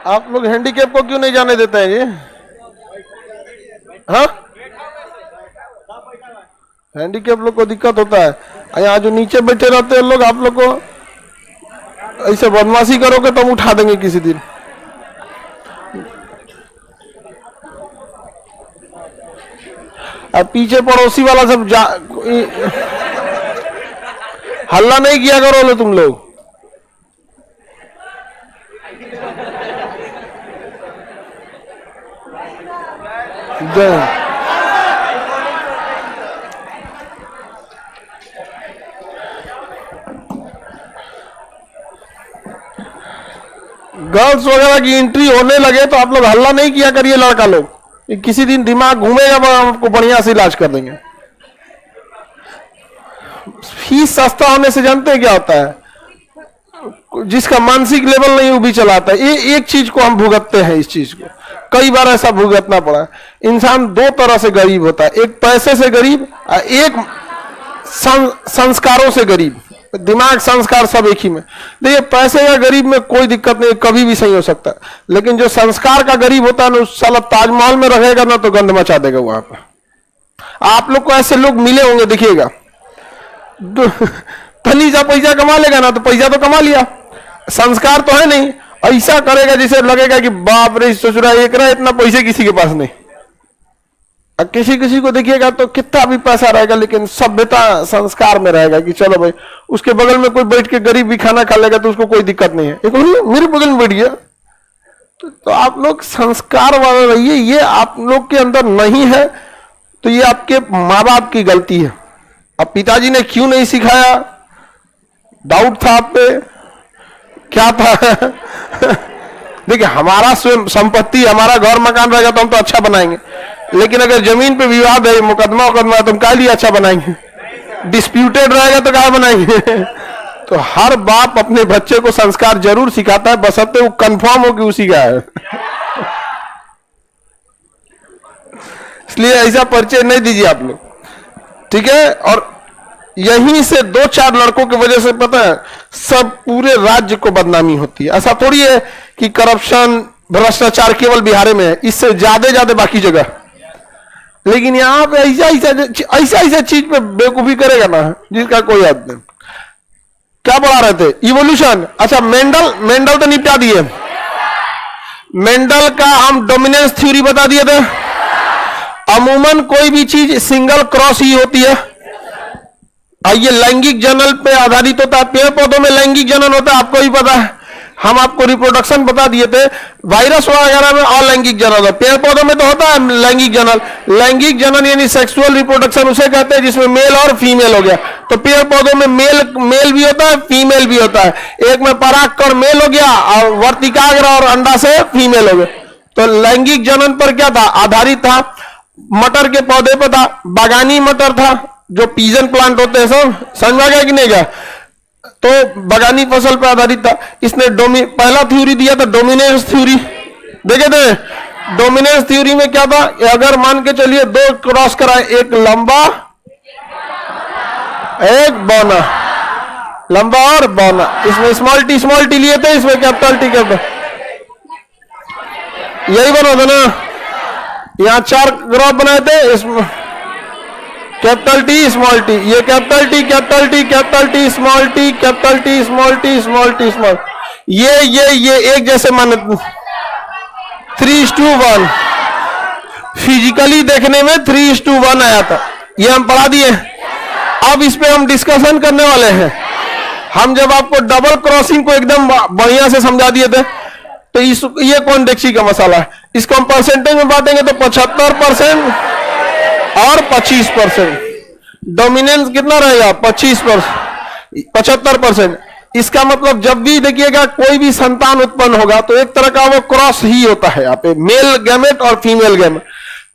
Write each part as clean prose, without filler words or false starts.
आप लोग हैंडीकैप को क्यों नहीं जाने देते हैं जी? हाँ, हैंडीकैप लोग को दिक्कत होता है। यहाँ जो नीचे बैठे रहते हैं लोग, आप लोग को ऐसे बदमाशी करोगे तो हम उठा देंगे किसी दिन। अब पीछे पड़ोसी वाला सब हल्ला नहीं किया करो लो तुम लोग। गर्ल्स वगैरह की एंट्री होने लगे तो आप लोग हल्ला नहीं किया करिए। लड़का लोग, किसी दिन दिमाग घूमेगा तो आपको बढ़िया से इलाज कर देंगे। फीस सस्ता होने से जानते हैं क्या होता है? जिसका मानसिक लेवल नहीं वो भी चलाता है। ये एक चीज को हम भुगतते हैं, इस चीज को कई बार ऐसा भुगतना पड़ा। इंसान दो तरह से गरीब होता है, एक पैसे से गरीब, एक संस्कारों से गरीब। दिमाग संस्कार सब एक ही में। देखिए, पैसे या गरीब में कोई दिक्कत नहीं, कभी भी सही हो सकता है। लेकिन जो संस्कार का गरीब होता है ना, उस साला ताजमहल में रहेगा ना तो गंद मचा देगा वहां पर। आप लोग को ऐसे लोग मिले होंगे, देखिएगा, धनी सा पैसा कमा लेगा ना तो पैसा तो कमा लिया, संस्कार तो है नहीं, ऐसा करेगा जिसे लगेगा कि बाप रे ससुरा एक रहा, इतना पैसे किसी के पास नहीं। अब किसी किसी को देखिएगा तो कितना भी पैसा रहेगा लेकिन सभ्यता संस्कार में रहेगा कि चलो भाई, उसके बगल में कोई बैठ के गरीब भी खाना खा लेगा तो उसको कोई दिक्कत नहीं है। एक मेरे बगल में बैठ गया तो आप लोग संस्कार वाले रहिए। ये आप लोग के अंदर नहीं है तो ये आपके माँ बाप की गलती है। अब पिताजी ने क्यों नहीं सिखाया? डाउट था आप पे, क्या था? देखिए, हमारा स्वयं संपत्ति, हमारा घर मकान रहेगा तो हम तो अच्छा बनाएंगे, लेकिन अगर जमीन पे विवाद है, मुकदमा है, तो हम क्या लिए अच्छा बनाएंगे? डिस्प्यूटेड रहेगा तो क्या बनाएंगे? तो हर बाप अपने बच्चे को संस्कार जरूर सिखाता है, बशर्ते वो कंफर्म हो कि उसी का है। इसलिए ऐसा परिचय नहीं दीजिए आप लोग, ठीक है? और यहीं से दो चार लड़कों की वजह से पता है सब पूरे राज्य को बदनामी होती है। ऐसा थोड़ी है कि करप्शन भ्रष्टाचार केवल बिहार में है, इससे ज्यादा बाकी जगह। लेकिन यहाँ पे ऐसा चीज पे बेवकूफी करेगा ना जिसका कोई हद नहीं। क्या पढ़ा रहे थे? इवोल्यूशन। अच्छा, मेंडल तो निपटा दिए। मेंडल का हम डोमिनेंस थ्योरी बता दिए थे। अमूमन कोई भी चीज सिंगल क्रॉस ही होती है। ये लैंगिक जनन पे आधारित होता है। पेड़ पौधों में लैंगिक जनन होता है, आपको भी पता है। हम आपको रिप्रोडक्शन बता दिए थे। वायरस वगैरह में अलैंगिक जनन होता है, पेड़ पौधों में तो होता है लैंगिक जनन। लैंगिक जनन यानी सेक्सुअल रिप्रोडक्शन उसे कहते हैं जिसमें मेल और फीमेल हो गया। तो पेड़ पौधों में मेल भी होता है, फीमेल भी होता है। एक में परागकण मेल हो गया और वर्तिकाग्र और अंडा से फीमेल हो गया। तो लैंगिक जनन पर क्या था? आधारित था। मटर के पौधे पर था, बागानी मटर था, जो पीजन प्लांट होते हैं, सब समझ में गया कि नहीं गया? तो बागानी फसल पर आधारित था। इसने पहला थ्योरी दिया था डोमिनेंस थ्योरी। देखे थे डोमिनेंस थ्योरी में क्या था? अगर मान के चलिए दो क्रॉस कराए, एक लंबा एक बौना, लंबा और बौना। इसमें स्मॉल टी लिए थे, इसमें कैपिटल टी यही बना था ना। यहाँ चार ग्रुप बनाए थे, इसमें कैपिटल टी स्मॉल टी, ये capital T capital T capital T small T capital T small T small T small, ये एक जैसे माने 3:1। फिजिकली देखने में 3:1 आया था। ये हम पढ़ा दिए। अब इस पे हम डिस्कशन करने वाले हैं। हम जब आपको डबल क्रॉसिंग को एकदम बढ़िया से समझा दिए थे तो ये कौन डेक्सी का मसाला है, इसको हम परसेंटेज में बांटेंगे तो 75% और 25%। डोमिनेंस कितना रहेगा? 75%। इसका मतलब जब भी देखिएगा कोई भी संतान उत्पन्न होगा तो एक तरह का वो क्रॉस ही होता है। यहाँ पे मेल गैमेट और फीमेल गैमेट,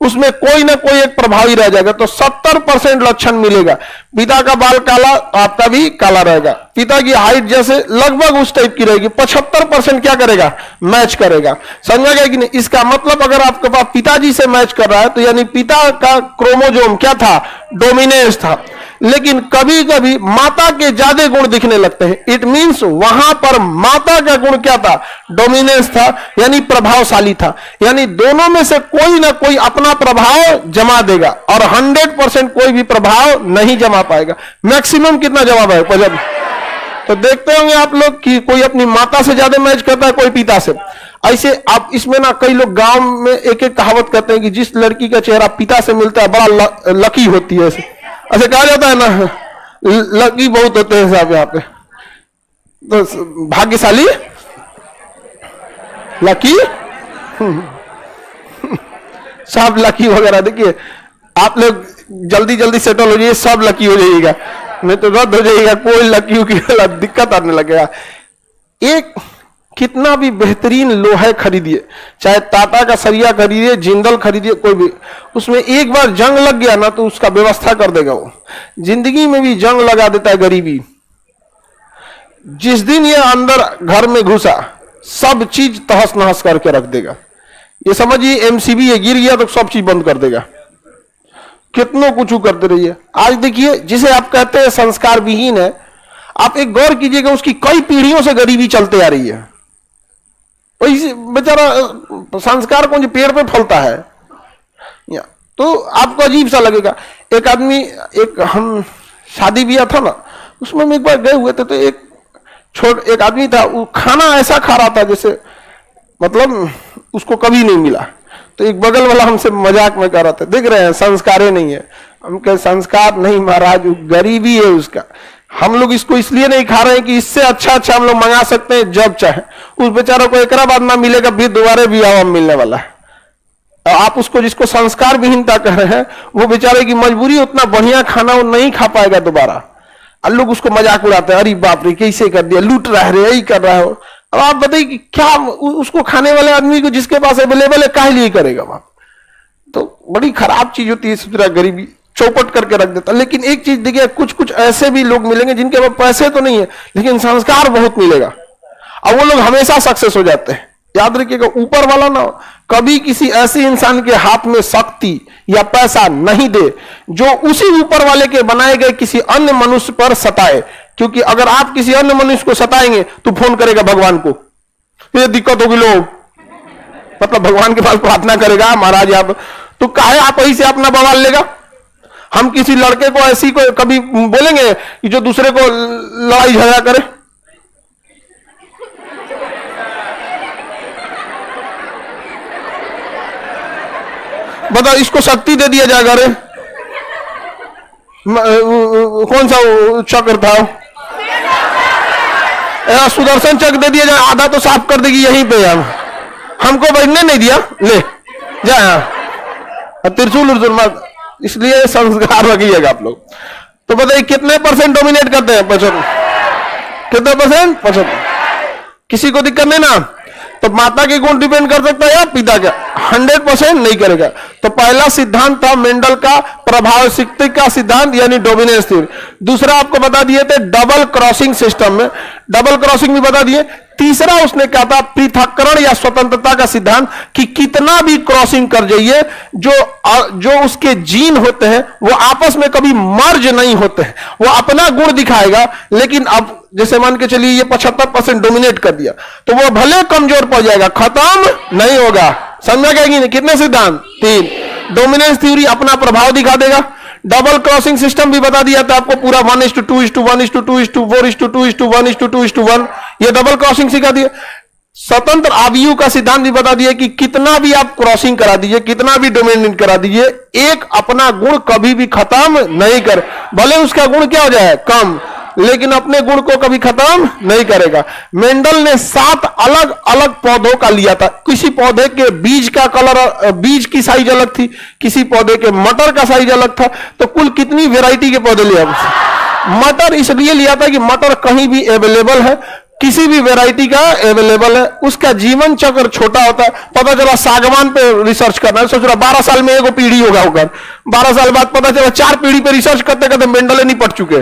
उसमें कोई ना कोई एक प्रभावी रह जाएगा। तो 70% लक्षण मिलेगा। पिता का बाल काला, आपका भी काला रहेगा। पिता की हाइट जैसे लगभग उस टाइप की रहेगी। 75% क्या करेगा? मैच करेगा। समझा गया कि नहीं? इसका मतलब अगर आपके पास पिताजी से मैच कर रहा है तो यानी पिता का क्रोमोजोम क्या था? डोमिनेंस था। लेकिन कभी कभी माता के ज्यादा गुण दिखने लगते हैं। इट मींस वहां पर माता का गुण क्या था? डोमिनेंस था, यानी प्रभावशाली था। यानी दोनों में से कोई ना कोई अपना प्रभाव जमा देगा और 100% कोई भी प्रभाव नहीं जमा पाएगा। मैक्सिमम कितना जमा है? तो देखते होंगे आप लोग कि कोई अपनी माता से ज्यादा मैच करता है, कोई पिता से। ऐसे आप इसमें ना कई लोग गांव में एक एक कहावत करते हैं कि जिस लड़की का चेहरा पिता से मिलता है बड़ा लकी होती है। ऐसे कहा जाता है ना, लकी बहुत होते हैं साहब यहाँ पे, तो भाग्यशाली लकी सब लकी वगैरह। देखिए आप लोग जल्दी जल्दी सेटल हो जाइए, सब लकी हो जाइएगा, नहीं तो रद्द हो जाइएगा, कोई लकी की दिक्कत आने लगेगा। एक कितना भी बेहतरीन लोहा खरीदिए, चाहे टाटा का सरिया खरीदिए, जिंदल खरीदिए, कोई भी, उसमें एक बार जंग लग गया ना तो उसका व्यवस्था कर देगा वो। जिंदगी में भी जंग लगा देता है गरीबी। जिस दिन ये अंदर घर में घुसा सब चीज तहस नहस करके रख देगा। ये समझिए एमसीबी ये गिर गया तो सब चीज बंद कर देगा। कितनों कुछ करते रहिए। आज देखिए जिसे आप कहते हैं संस्कार विहीन है, आप एक गौर कीजिएगा उसकी कई पीढ़ियों से गरीबी चलते आ रही है। वही बेचारा संस्कार कौन पेड़ पे फलता है, तो आपको अजीब सा लगेगा। एक आदमी, एक हम शादी ब्याह था ना, उसमें हम एक बार गए हुए थे, तो एक आदमी था, वो खाना ऐसा खा रहा था जैसे मतलब उसको कभी नहीं मिला। तो एक बगल वाला हमसे मजाक में कर रहा था, देख रहे हैं संस्कार नहीं है। हम कहे संस्कार नहीं महाराज, गरीबी है उसका। हम लोग इसको इसलिए नहीं खा रहे हैं कि इससे अच्छा अच्छा हम लोग मंगा सकते हैं जब चाहे। उस बेचारों को एक बाद ना मिलेगा, फिर दोबारा भी आवाम मिलने वाला है। आप उसको जिसको संस्कार विहीनता कह रहे हैं, वो बेचारे की मजबूरी, उतना बढ़िया खाना वो नहीं खा पाएगा दोबारा। लोग उसको मजाक उड़ाते हैं, अरे बाप रे कैसे कर दिया, लूट रहा है, यही कर रहा हो। अब आप बताइए कि क्या उसको खाने वाले आदमी को जिसके पास अवेलेबल है काहे लिए करेगा वहां? तो बड़ी खराब चीज होती है इस तरह गरीबी, चौपट करके रख देता। लेकिन एक चीज देखिए, कुछ कुछ ऐसे भी लोग मिलेंगे जिनके पास पैसे तो नहीं है लेकिन संस्कार बहुत मिलेगा, और वो लोग हमेशा सक्सेस हो जाते हैं। याद रखिएगा, ऊपर वाला ना कभी किसी ऐसे इंसान के हाथ में शक्ति या पैसा नहीं दे जो उसी ऊपर वाले के बनाए गए किसी अन्य मनुष्य पर सताए। क्योंकि अगर आप किसी अन्य मनुष्य को सताएंगे तो फोन करेगा भगवान को, ये दिक्कत होगी, लोग मतलब भगवान के पास प्रार्थना करेगा महाराज आप, तो काहे आप वही से अपना बवाल लेगा। हम किसी लड़के को ऐसी को कभी बोलेंगे कि जो दूसरे को लड़ाई झगड़ा करे? बताओ, इसको शक्ति दे दिया जाएगा। रे कौन सा चक्र था, सुदर्शन चक्र दे दिया जाए, आधा तो साफ कर देगी यहीं पे। हमको बैठने नहीं दिया, ले जा त्रिशूल उर्जुल मत। इसलिए संस्कार रखिएगा आप लोग। तो बताइए कितने % डोमिनेट करते हैं? 75। कितने %? 75। किसी को दिक्कत नहीं ना? तो माता के गुण डिपेंड कर सकता है या पिता का? 100% नहीं करेगा। तो पहला सिद्धांत था मेंडल का प्रभाव शक्ति का सिद्धांत, यानी डोमिनेंस थ्योरी। दूसरा आपको बता दिए थे डबल क्रॉसिंग सिस्टम में, डबल क्रॉसिंग भी बता दिए। तीसरा उसने कहा था पृथक्करण या स्वतंत्रता का सिद्धांत, कि कितना भी क्रॉसिंग कर जाइए, जो उसके जीन होते हैं वो आपस में कभी मर्ज नहीं होते हैं। वो अपना गुण दिखाएगा, लेकिन अब जैसे मान के चलिए ये 75% डोमिनेट कर दिया, तो वो भले कमजोर पड़ जाएगा, खत्म नहीं होगा। समझा क्या कि नहीं? कितने सिद्धांत? 3। डोमिनेंस थ्योरी अपना प्रभाव दिखा देगा। डबल क्रॉसिंग सिस्टम भी बता दिया था आपको, पूरा 1:2:1:2:1:2 ये डबल क्रॉसिंग सिखा दिया। स्वतंत्र आयु का सिद्धांत भी बता दिया कि कितना भी आप क्रॉसिंग करा दीजिए, कितना भी डोमिनेट करा दीजिए, एक अपना गुण कभी भी खत्म नहीं करे। भले उसका गुण क्या हो जाए कम, लेकिन अपने गुण को कभी खत्म नहीं करेगा। मेंडल ने 7 अलग अलग पौधों का लिया था। किसी पौधे के बीज का कलर, बीज की साइज अलग थी, किसी पौधे के मटर का साइज अलग था। तो कुल कितनी वैरायटी के पौधे लिया? मटर इसलिए लिया था कि मटर कहीं भी अवेलेबल है, किसी भी वैरायटी का अवेलेबल है, उसका जीवन चक्र छोटा होता है। पता चला सागवान पे रिसर्च करना है, सोच रहा 12 साल में एगो पीढ़ी होगा होकर, 12 साल बाद पता चला 4 पीढ़ी पे रिसर्च करते करते मेंडल नहीं पढ़ चुके।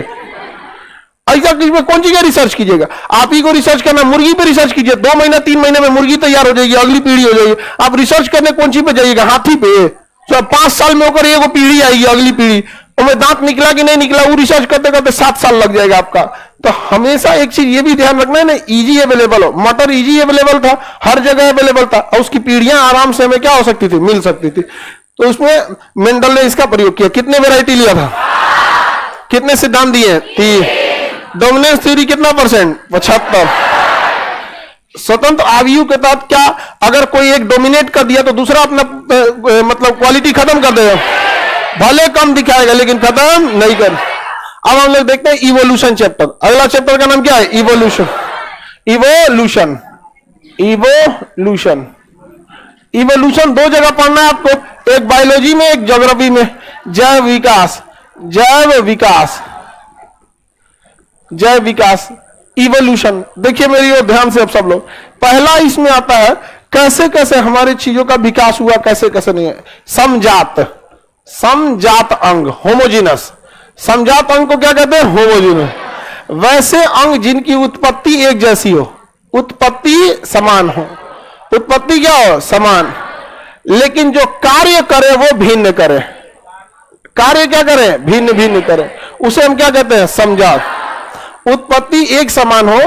ऐसा किसी कौन सी रिसर्च कीजिएगा? आप ही को रिसर्च करना, मुर्गी पे रिसर्च कीजिए, 2 महीना 3 महीने में मुर्गी तैयार हो जाएगी, अगली पीढ़ी हो जाएगी। आप रिसर्च करने कौन सी पे जाइएगा? हाथी पे। तो 5 साल में होकर एगो पीढ़ी आएगी, अगली पीढ़ी। उनमें दांत निकला कि नहीं निकला वो रिसर्च करते करते 7 साल लग जाएगा आपका। तो हमेशा एक चीज ये भी ध्यान रखना है ना, इजी अवेलेबल हो। मटर इजी अवेलेबल था, हर जगह अवेलेबल था, और उसकी पीढ़ियां आराम से हमें क्या हो सकती थी, मिल सकती थी। तो उसमें मेंडल ने इसका प्रयोग किया। कितने वेराइटी लिया था, कितने सिद्धांत दिए, 3। डोमिनेंस थ्योरी कितना %, 75। स्वतंत्र आयु के तहत क्या अगर कोई एक डोमिनेट कर दिया तो दूसरा अपना मतलब क्वालिटी खत्म कर देगा, भले कम दिखाएगा लेकिन खत्म नहीं कर। अब हम लोग देखते हैं इवोल्यूशन चैप्टर। अगला चैप्टर का नाम क्या है, इवोल्यूशन। इवोल्यूशन इवोल्यूशन इवोल्यूशन 2 जगह पढ़ना है आपको, एक बायोलॉजी में एक ज्योग्राफी में। जैव विकास, जैव विकास, जैव विकास, इवोल्यूशन। देखिए मेरी ओर ध्यान से अब सब लोग, पहला इसमें आता है कैसे कैसे हमारी चीजों का विकास हुआ, कैसे कैसे नहीं है। समजात, समजात अंग, होमोजीनस। समजात अंग को क्या कहते हैं, होमोजीनस। वैसे अंग जिनकी उत्पत्ति एक जैसी हो, उत्पत्ति समान हो। उत्पत्ति क्या हो, समान, लेकिन जो कार्य करे वो भिन्न करे। कार्य क्या करे, भिन्न भिन्न करे, उसे हम क्या कहते हैं, समजात। उत्पत्ति एक समान हो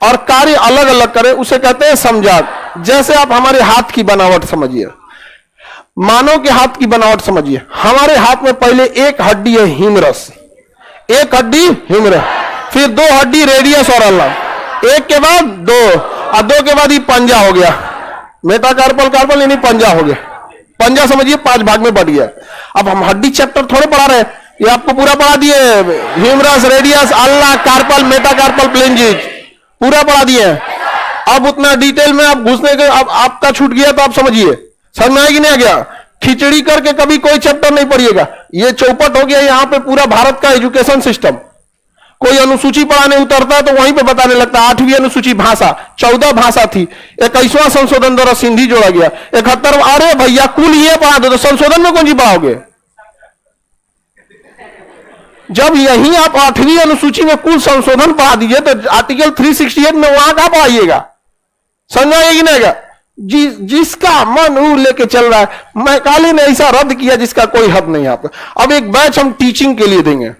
और कार्य अलग अलग करे, उसे कहते हैं समजात। जैसे आप हमारे हाथ की बनावट समझिए, मानव के हाथ की बनावट समझिए। हमारे हाथ में पहले एक हड्डी है ह्यूमरस, एक हड्डी ह्यूमरस, फिर 2 हड्डी रेडियस और अल्ना, एक के बाद 2 और 2 के बाद ये पंजा हो गया, मेटाकार्पल कार्पल यानी पंजा हो गया। पंजा समझिए 5 भाग में बट गया। अब हम हड्डी चैप्टर थोड़े पढ़ा रहे, ये आपको पूरा पढ़ा दिए, humerus, radius, ulna, carpal, metacarpal, phalanges पूरा पढ़ा दिए। अब उतना डिटेल में आप घुसने के, अब आपका छूट गया तो आप समझिए, समझ में आया कि नहीं आ गया। खिचड़ी करके कभी कोई चैप्टर नहीं पढ़िएगा, ये चौपट हो गया यहां पे पूरा भारत का एजुकेशन सिस्टम। कोई अनुसूची पढ़ाने उतरता है तो वहीं पे बताने लगता है 8वीं अनुसूची भाषा, 14 भाषा थी, 21वां संशोधन द्वारा सिंधी जोड़ा गया, 71। अरे भैया कुल ये पढ़ा दो तो संशोधन में कौन सी पढ़ाओगे। जब यहीं आप 8वीं अनुसूची में कुल संशोधन पढ़ा दीजिए तो आर्टिकल 368 में वहां कहां पढ़ाइएगा, समझ आएगी नहीं। जिसका मन वो लेके चल रहा है। मैकाले ने ऐसा रद्द किया जिसका कोई हद नहीं आता। अब एक बैच हम टीचिंग के लिए देंगे,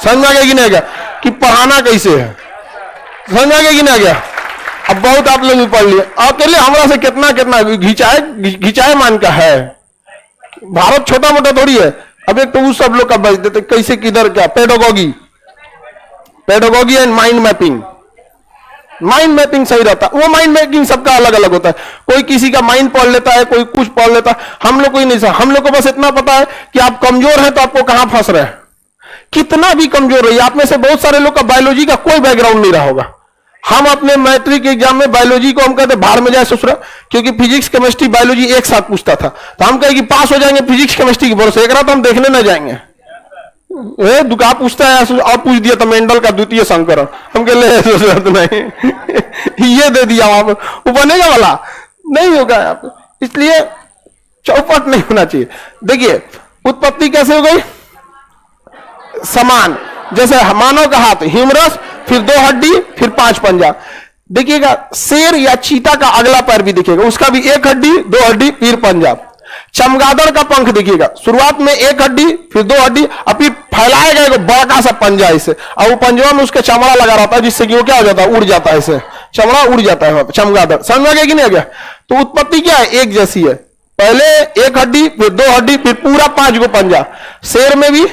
समझ आ गया कि नहीं गया, कि पढ़ाना कैसे है, समझ आ गया कि नहीं गया। अब बहुत आप लोग भी पढ़ लिए, अकेले हमरा से कितना कितना घिचाए मान का है। भारत छोटा मोटा थोड़ी है। अब एक तो सब लोग का बैच देते कैसे किधर क्या, pedagogy, pedagogy and mind mapping. Mind mapping सही रहता है, वो माइंड मैपिंग सबका अलग अलग होता है। कोई किसी का माइंड पढ़ लेता है, कोई कुछ पढ़ लेता है। हम लोग को ही नहीं सर, हम लोग को बस इतना पता है कि आप कमजोर हैं तो आपको कहां फंस रहे हैं। कितना भी कमजोर रही, आप में से बहुत सारे लोग का बायोलॉजी का कोई बैकग्राउंड नहीं रहा होगा। हम अपने मैट्रिक एग्जाम में बायोलॉजी को हम कहते बाहर में जाए ससुरा, क्योंकि फिजिक्स केमिस्ट्री बायोलॉजी एक साथ पूछता था, तो हम कहे कि पास हो जाएंगे फिजिक्स केमिस्ट्री की भरोसे, एक रात हम देखने ना जाएंगे। दुका पूछता है और पूछ दिया था मेंडल का द्वितीय संकरण, हम कह ले नहीं ये दे दिया, वो बनेगा वाला नहीं होगा आप, इसलिए चौपट नहीं होना चाहिए। देखिए उत्पत्ति कैसे हो गई, समान। जैसे मानव का हाथ ह्यूमरस, फिर 2 हड्डी, फिर 5 पंजा। देखिएगा शेर या चीता का अगला पैर भी दिखेगा, उसका भी 1 हड्डी, 2 हड्डी, फिर पंजा। चमगादड़ का पंख देखिएगा, शुरुआत में 1 हड्डी, फिर 2 हड्डी, और फिर फैलाएगा एक बड़ा सा पंजा इसे, और वो पंजवा में उसका चमड़ा लगा रहता है, जिससे कि वो क्या हो जाता है, उड़ जाता है, इसे चमड़ा उड़ जाता है चमगादड़। समझ में आ गया कि नहीं आ गया। तो उत्पत्ति क्या है, एक जैसी है। पहले 1 हड्डी, फिर 2 हड्डी, फिर पूरा 5 गो पंजा। शेर में भी,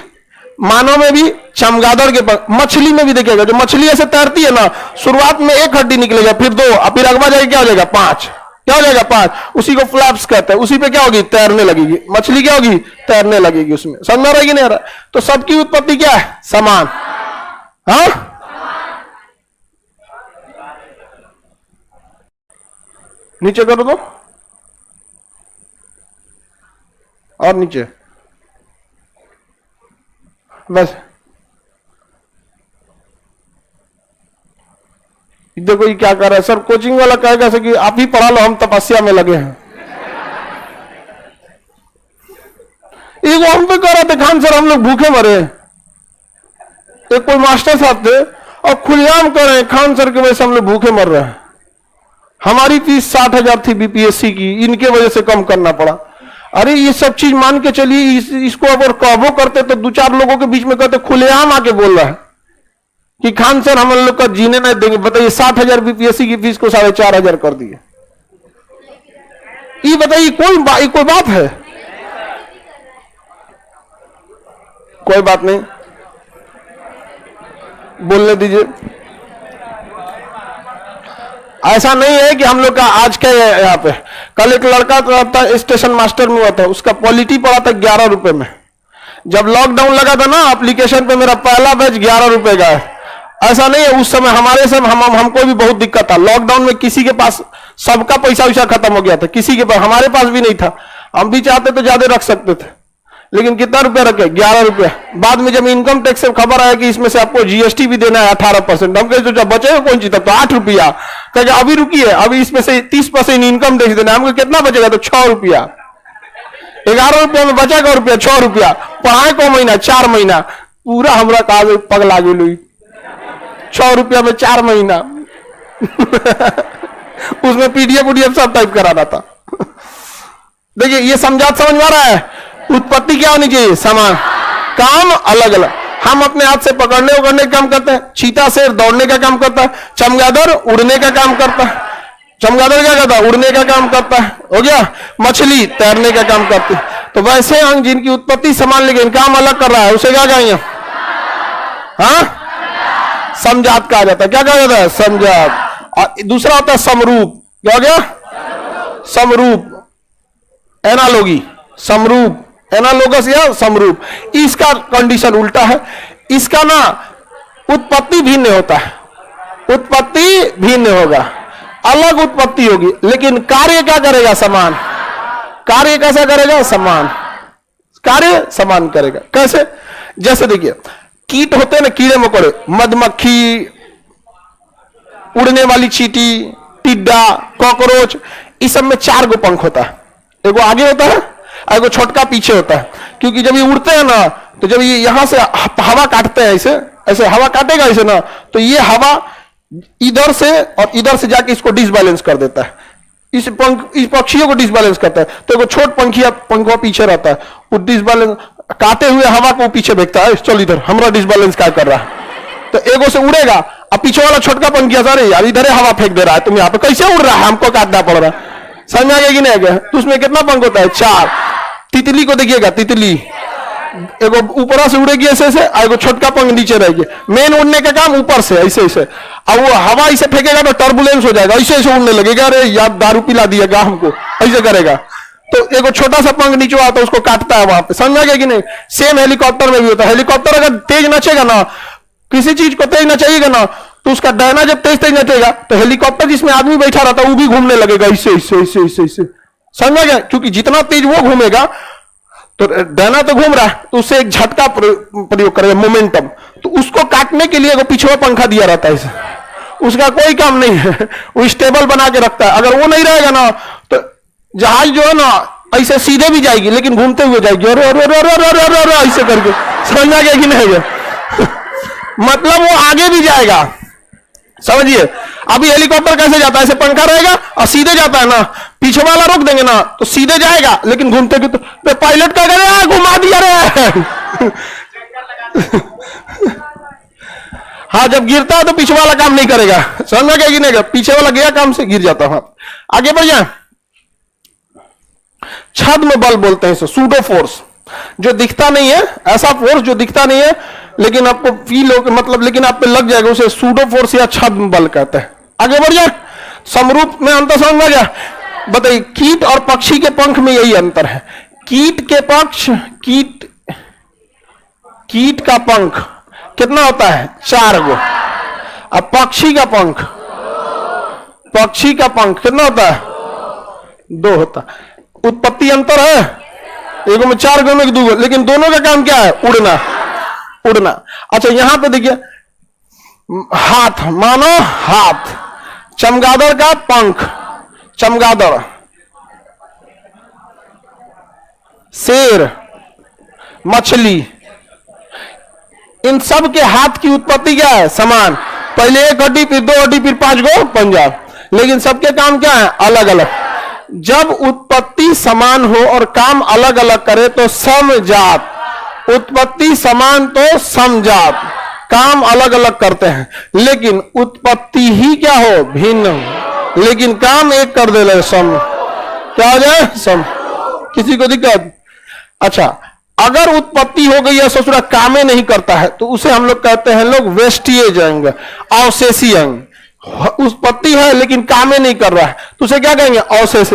मानव में भी, चमगादड़ के पंख। मछली में भी देखिएगा, जो मछली ऐसे तैरती है ना, शुरुआत में 1 हड्डी निकलेगा, फिर 2, और फिर अगवा जाएगा क्या हो जाएगा 5, क्या हो जाएगा 5। उसी को फ्लैप्स कहते हैं, उसी पे क्या होगी, तैरने लगेगी मछली, क्या होगी, तैरने लगेगी उसमें। समझ में आ रहा है कि नहीं आ रहा। तो सबकी उत्पत्ति क्या है, समान। हाँ नीचे करो तो, और नीचे बस। देखो ये क्या कर रहा है सर, कोचिंग वाला कहेगा कि आप ही पढ़ा लो, हम तपस्या में लगे हैं। एक हम पे कह रहे थे खान सर हम लोग भूखे मरे, एक कोई मास्टर साहब थे और खुलेआम कर रहे हैं खान सर की वजह से हम लोग भूखे मर रहे हैं। हमारी फीस 60,000 थी बीपीएससी की, इनके वजह से कम करना पड़ा। अरे ये सब चीज मान के चलिए, इसको अगर कहबो करते तो 2-4 लोगों के बीच में कहते, खुलेआम आके बोल रहा है कि खान सर हम लोग का जीने नहीं देंगे। बताइए 60,000 बीपीएससी की फीस को 4,500 कर दिए। ये बताइए कोई बात है? कोई बात नहीं, बोलने दीजिए। ऐसा नहीं है कि हम लोग का आज के यहाँ पे, कल एक लड़का था स्टेशन मास्टर में हुआ था, उसका पॉलिटी पड़ा था 11 रुपए में। जब लॉकडाउन लगा था ना, एप्लीकेशन पे मेरा पहला बैच 11 रुपए का है। ऐसा नहीं है, उस समय हमारे सब हमको भी बहुत दिक्कत था। लॉकडाउन में किसी के पास, सबका पैसा वैसा खत्म हो गया था, किसी के पास, हमारे पास भी नहीं था। हम भी चाहते तो ज्यादा रख सकते थे, लेकिन कितना रुपया रखे? 11 रुपया। बाद में जब इनकम टैक्स से खबर आया कि इसमें से आपको जीएसटी भी देना है 18%, हम कहे जब बचेगा कौन चीज, तब तो 8 रुपया। कहे अभी रुकिए, अभी इसमें से 30% इनकम टैक्स देना है, हमको कितना बचेगा? तो 6 रुपया। 11 रुपया में बचेगा रुपया 6 रुपया। पढ़ाए को महीना? 4 महीना। पूरा हमरा काज पगला गेलू। 6 रुपया में 4 महीना उसमें पीडीएफ सब टाइप कराना था। देखिए ये समझ में आ रहा है? उत्पत्ति क्या होनी चाहिए? समान, काम अलग अलग। हम अपने हाथ से पकड़ने उकड़ने का काम करते हैं, चीता शेर दौड़ने का काम करता है, चमगादड़ उड़ने का काम करता है। चमगादड़ क्या करता है? उड़ने का काम करता है, हो गया। मछली तैरने का काम करती है। तो वैसे अंग जिनकी उत्पत्ति समान लेकिन काम अलग कर रहा है, उसे क्या कहेंगे? हाँ, समजात कहा जाता है। क्या कहा जाता है? समजात। और दूसरा होता है समरूप। क्या हो गया? समरूप, एनालॉजी, समरूप, एनालोगस या समरूप। इसका कंडीशन उल्टा है। इसका ना उत्पत्ति भिन्न होता है, उत्पत्ति भिन्न होगा, अलग उत्पत्ति होगी, लेकिन कार्य क्या करेगा? समान। कार्य कैसा करेगा? समान। कार्य समान करेगा। कैसे? जैसे देखिए कीट होते हैं ना, कीड़े मकोड़े, मधुमक्खी, उड़ने वाली चींटी, टिड्डा, कॉकरोच, इस सब में 4 गो पंख होता है। एगो आगे होता है, एगो छोटका पीछे होता है। क्योंकि जब ये उड़ते हैं ना, तो जब ये यहां से हवा काटते हैं, ऐसे ऐसे हवा काटेगा ऐसे ना, तो ये हवा इधर से और इधर से जाके इसको डिसबैलेंस कर देता है, इस पक्षियों को डिसबैलेंस करता है। तो एगो छोट पंखवा पीछे रहता है, वो डिसबैलेंस काटे हुए हवा को पीछे फेंकता है, चल इधर हमारा डिसबैलेंस क्या कर रहा है। तो एगो से उड़ेगा, अब पीछे वाला छोटका पंखिया सर यार इधर हवा फेंक दे रहा है, तुम यहाँ पे कैसे उड़ रहा है, हमको काटना पड़ रहा है। समझ आ गया कि नहीं आ गया? तो उसमें कितना पंख होता है? 4। तितली को देखिएगा, तितली एगो ऊपर से उड़ेगी ऐसे ऐसे, एगो छोटका पंख नीचे रहेगी। मेन उड़ने का काम ऊपर से ऐसे ऐसे, अब वो हवा ऐसे फेंकेगा तो टर्बुलेंस हो जाएगा, ऐसे ऐसे उड़ने लगेगा। अरे यार दारू पिला दिएगा हमको, ऐसे करेगा। तो एगो छोटा सा पंख नीचे आता है, उसको काटता है वहां पे। समझ आ गया कि नहीं? सेम हेलीकॉप्टर में भी होता है। हेलीकॉप्टर अगर तेज नचेगा ना, किसी चीज को तेज नचाइएगा ना, तो उसका डायना जब तेज तेज नचेगा तो हेलीकॉप्टर जिसमें आदमी बैठा रहता है वो भी घूमने लगेगा, इससे इससे इससे इससे इससे। समझ गया? क्योंकि जितना तेज वो घूमेगा तो डायना तो घूम रहा है, तो उससे एक झटका प्रयोग करेगा, मोमेंटम। तो उसको काटने के लिए वो पिछवा पंखा दिया रहता है इसे, उसका कोई काम नहीं है, वो स्टेबल बना के रखता है। अगर वो नहीं रहेगा ना तो जहाज जो है ना ऐसे सीधे भी जाएगी लेकिन घूमते हुए जाएगी, अरे अरे अरे अरे अरे अरे ऐसे करके। समझ आ गया कि नहीं है? मतलब वो आगे भी जाएगा। समझिए, अभी हेलीकॉप्टर कैसे जाता है? ऐसे पंखा रहेगा और सीधे जाता है ना, पीछे वाला रोक देंगे ना तो सीधे जाएगा, लेकिन घूमते तो पायलट क्या करे? घुमा दिया रे। हाँ, जब गिरता है तो पीछे वाला काम नहीं करेगा। समझ गया कि नहीं? पीछे वाला गया काम से गिर जाता है। आगे बढ़ जाए। छद्म बल बोलते हैं इसे, सूडो फोर्स, जो दिखता नहीं है, ऐसा फोर्स जो दिखता नहीं है लेकिन आपको फील हो, मतलब लेकिन आप पे लग जाएगा, उसे सूडो फोर्स या छद्म बल कहते हैं। आगे बढ़ जाए। समरूप में अंतर समझ में गया? बताइए, कीट और पक्षी के पंख में यही अंतर है। कीट के पक्ष, कीट का पंख कितना होता है? 4 गो। अब पक्षी का पंख कितना होता है? 2 होता है। उत्पत्ति अंतर है, एगो में 4 गो में 2 गो, लेकिन दोनों का काम क्या है? उड़ना। अच्छा यहां पे देखिए, हाथ, मानो हाथ, चमगादड़ का पंख, चमगादड़, शेर, मछली, इन सब के हाथ की उत्पत्ति क्या है? समान। पहले 1 हड्डी, फिर 2 हड्डी, फिर 5 गो पंजा, लेकिन सबके काम क्या है? अलग अलग। जब उत्पत्ति समान हो और काम अलग अलग करे तो समजात, उत्पत्ति समान तो समजात, काम अलग अलग करते हैं, लेकिन उत्पत्ति ही क्या हो, भिन्न हो, लेकिन काम एक कर दे ले, सम, क्या हो जाए, सम। किसी को दिक्कत? अच्छा, अगर उत्पत्ति हो गई है ससुरा कामे नहीं करता है तो उसे हम लोग कहते हैं लोग वेस्टिएज अंग, अवशेषी अंग। उत्पत्ति है लेकिन कामे नहीं कर रहा है तो उसे क्या कहेंगे, अवशेष।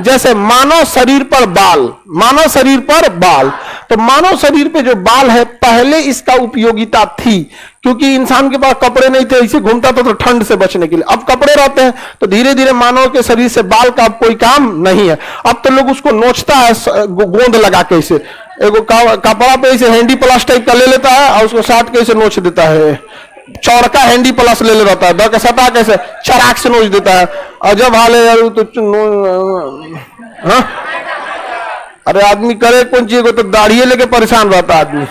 जैसे मानव शरीर पर बाल, मानव शरीर पर बाल, तो मानव शरीर पे जो बाल है पहले इसका उपयोगिता थी, क्योंकि इंसान के पास कपड़े नहीं थे, इसे घूमता था तो ठंड से बचने के लिए। अब कपड़े रहते हैं तो धीरे धीरे मानव के शरीर से बाल का अब कोई काम नहीं है। अब तो लोग उसको नोचता है गोंद लगा के, इसे एगो कपड़ा पे इसे हैंडी प्लस टाइप का ले लेता है और उसको साट के इसे नोच देता है, चौड़का हैंडी प्लस ले रहता है, दो सटा कैसे चराक से नोच देता है। और जब हाले यार तो हाँ? अरे आदमी करे कौन चीज को, तो दाढ़ी लेके परेशान रहता है आदमी,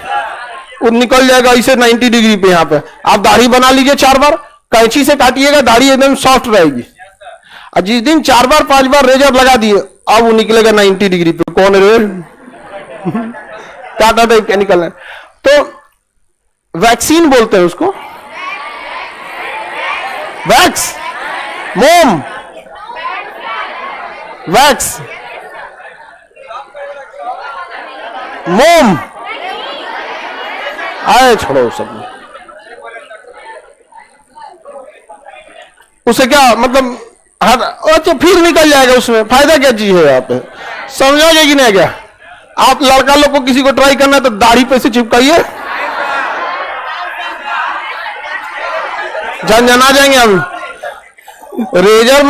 वो निकल जाएगा इसे 90 डिग्री पे। यहाँ पे आप दाढ़ी बना लीजिए 4 बार, कैंची से काटिएगा दाढ़ी एकदम सॉफ्ट रहेगी। और जिस दिन 4 बार 5 बार रेजर लगा दिए अब वो निकलेगा 90 डिग्री पे। कौन रे काटा था क्या निकलना? तो वैक्सीन बोलते हैं उसको, वैक्स, मोम, वैक्स, मोम, आए छोड़ो सब। उसे क्या मतलब, अच्छा फिर निकल जाएगा, उसमें फायदा क्या चीज है? यहाँ पे समझोगे कि नहीं? क्या आप लड़का लोग को किसी को ट्राई करना है तो दाढ़ी पे से चिपकाइए, झंझना जाएंगे हम। रेजर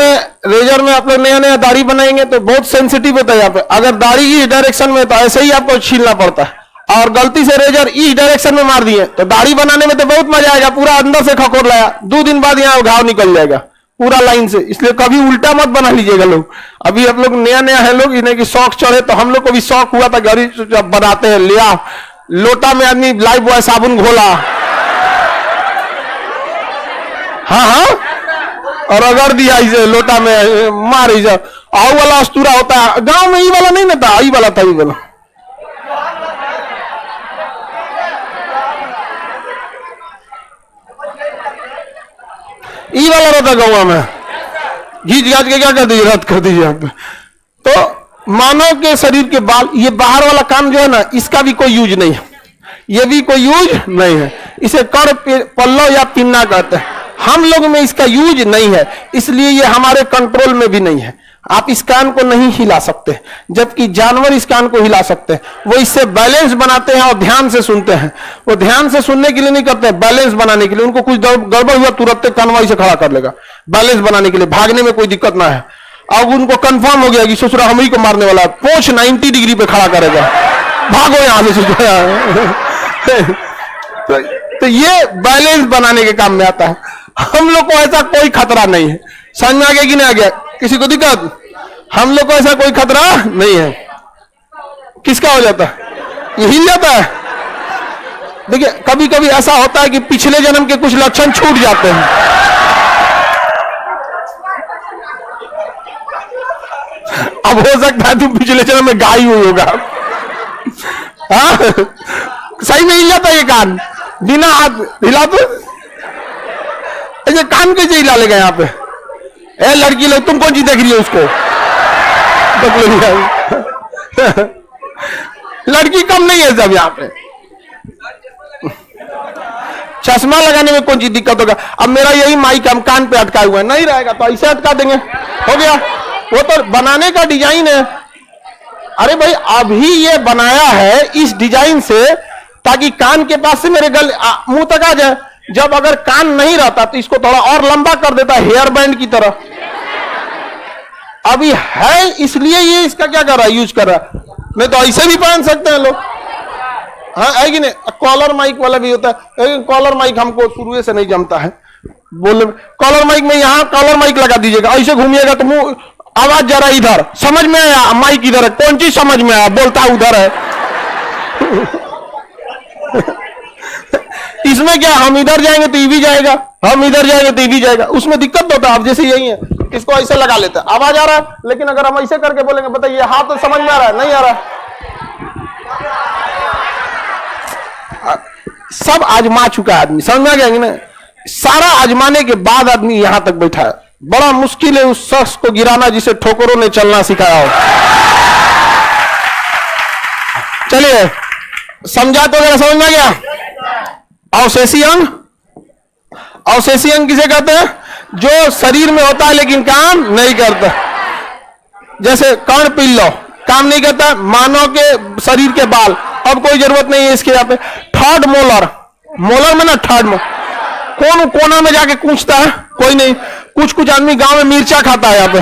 में आप लोग नया नया दाढ़ी बनाएंगे तो बहुत सेंसिटिव होता है यहाँ पे। अगर दाढ़ी इस डायरेक्शन में तो ऐसे ही आपको छीलना पड़ता है, और गलती से रेजर इस डायरेक्शन में मार दिए तो दाढ़ी बनाने में तो बहुत मजा आएगा, पूरा अंदर से खकोर लाया, 2 दिन बाद यहाँ घाव निकल जाएगा पूरा लाइन से। इसलिए कभी उल्टा मत बना लीजिएगा लोग। अभी आप लोग नया नया है लोग, इन्हें की शौक चढ़े, तो हम लोग को भी शौक हुआ था, गाड़ी जब बनाते हैं लिया, लोटा में आदमी लाइफ बॉय साबुन घोला, हाँ, और अगर दिया इसे लोटा में, मार इसे। आओ वाला अस्तूरा होता है गांव में, ई वाला नहीं ना था, ई वाला था, ई वाला। ई वाला रहता गाँव में, घीच घाच के क्या कर दीजिए, रद्द कर दीजिए आप। तो मानव के शरीर के बाल, ये बाहर वाला काम जो है ना, इसका भी कोई यूज नहीं है, ये भी कोई यूज नहीं है। इसे कर पल्लव या पिन्ना कहते हैं, हम लोग में इसका यूज नहीं है, इसलिए ये हमारे कंट्रोल में भी नहीं है। आप इस कान को नहीं हिला सकते, जबकि जानवर इस कान को हिला सकते हैं। वो इससे बैलेंस बनाते हैं और ध्यान से सुनते हैं। वो ध्यान से सुनने के लिए नहीं करते, बैलेंस बनाने के लिए। उनको कुछ गड़बड़ हुआ तुरंत कानवाई से खड़ा कर लेगा, बैलेंस बनाने के लिए, भागने में कोई दिक्कत ना है। अब उनको कंफर्म हो गया कि ससुरा हम ही को मारने वाला है, पोंछ 90 डिग्री पे खड़ा करेगा, भागो यहां से। तो ये बैलेंस बनाने के काम में आता है। हम लोग को ऐसा कोई खतरा नहीं है। समझ में आ गया कि नहीं आ गया? किसी को दिक्कत? हम लोग को ऐसा कोई खतरा नहीं है। किसका हो जाता है? ये हिल जाता है। देखिए कभी कभी ऐसा होता है कि पिछले जन्म के कुछ लक्षण छूट जाते हैं। अब हो सकता है तुम पिछले जन्म में गाय हुई होगा। हाँ? सही में हिल जाता है ये कान, बिना हाथ हिला तो। ऐसे कान कैसे हिला लेगा यहाँ पे? ए लड़की लोग, तुम कौन सी देख रही हो उसको? लड़की कम नहीं है सब यहाँ पे। चश्मा लगाने में कौन सी दिक्कत होगा? अब मेरा यही माइक हम कान पे अटका हुआ है, नहीं रहेगा तो ऐसे अटका देंगे, हो गया। वो तो बनाने का डिजाइन है। अरे भाई अभी ये बनाया है इस डिजाइन से ताकि कान के पास से मेरे मुंह तक आ जाए। जब अगर कान नहीं रहता तो इसको थोड़ा और लंबा कर देता है, हेयर बैंड की तरह। अभी है इसलिए ये इसका क्या कर रहा है, यूज कर रहा है। नहीं तो ऐसे भी पहन सकते हैं लोग, हाँ है कि नहीं? कॉलर माइक वाला भी होता है, लेकिन कॉलर माइक हमको शुरू से नहीं जमता है। बोले कॉलर माइक में यहाँ कॉलर माइक लगा दीजिएगा, ऐसे घूमिएगा तो मुंह आवाज जरा इधर, समझ में आया? माइक इधर है, कौन चीज समझ में आया? बोलता उधर है। इसमें क्या, हम इधर जाएंगे तो ये भी जाएगा, हम इधर जाएंगे तो ये भी जाएगा, उसमें दिक्कत होता है। आप जैसे यही है, इसको ऐसे लगा लेते हैं, आवाज आ रहा है। लेकिन अगर हम ऐसे करके बोलेंगे, बताइए हाथ तो समझ में आ रहा है? नहीं आ रहा। सब आजमा चुका है आदमी, समझ में आ गया कि ना? सारा आजमाने के बाद आदमी यहां तक बैठा है। बड़ा मुश्किल है उस शख्स को गिराना जिसे ठोकरों ने चलना सिखाया हो। चलिए समझा तो जरा, समझ में आ गया? अवशेषी अंग, अवशेषी अंग किसे कहते हैं? जो शरीर में होता है लेकिन काम नहीं करता। जैसे कर्ण पिल्लो काम नहीं करता, मानव के शरीर के बाल, अब कोई जरूरत नहीं है इसके। यहाँ पे थर्ड मोलर, मोलर में ना थर्ड मोलर, कौन कोना में जाके कूचता है? कोई नहीं। कुछ कुछ आदमी गांव में मिर्चा खाता है यहाँ पे।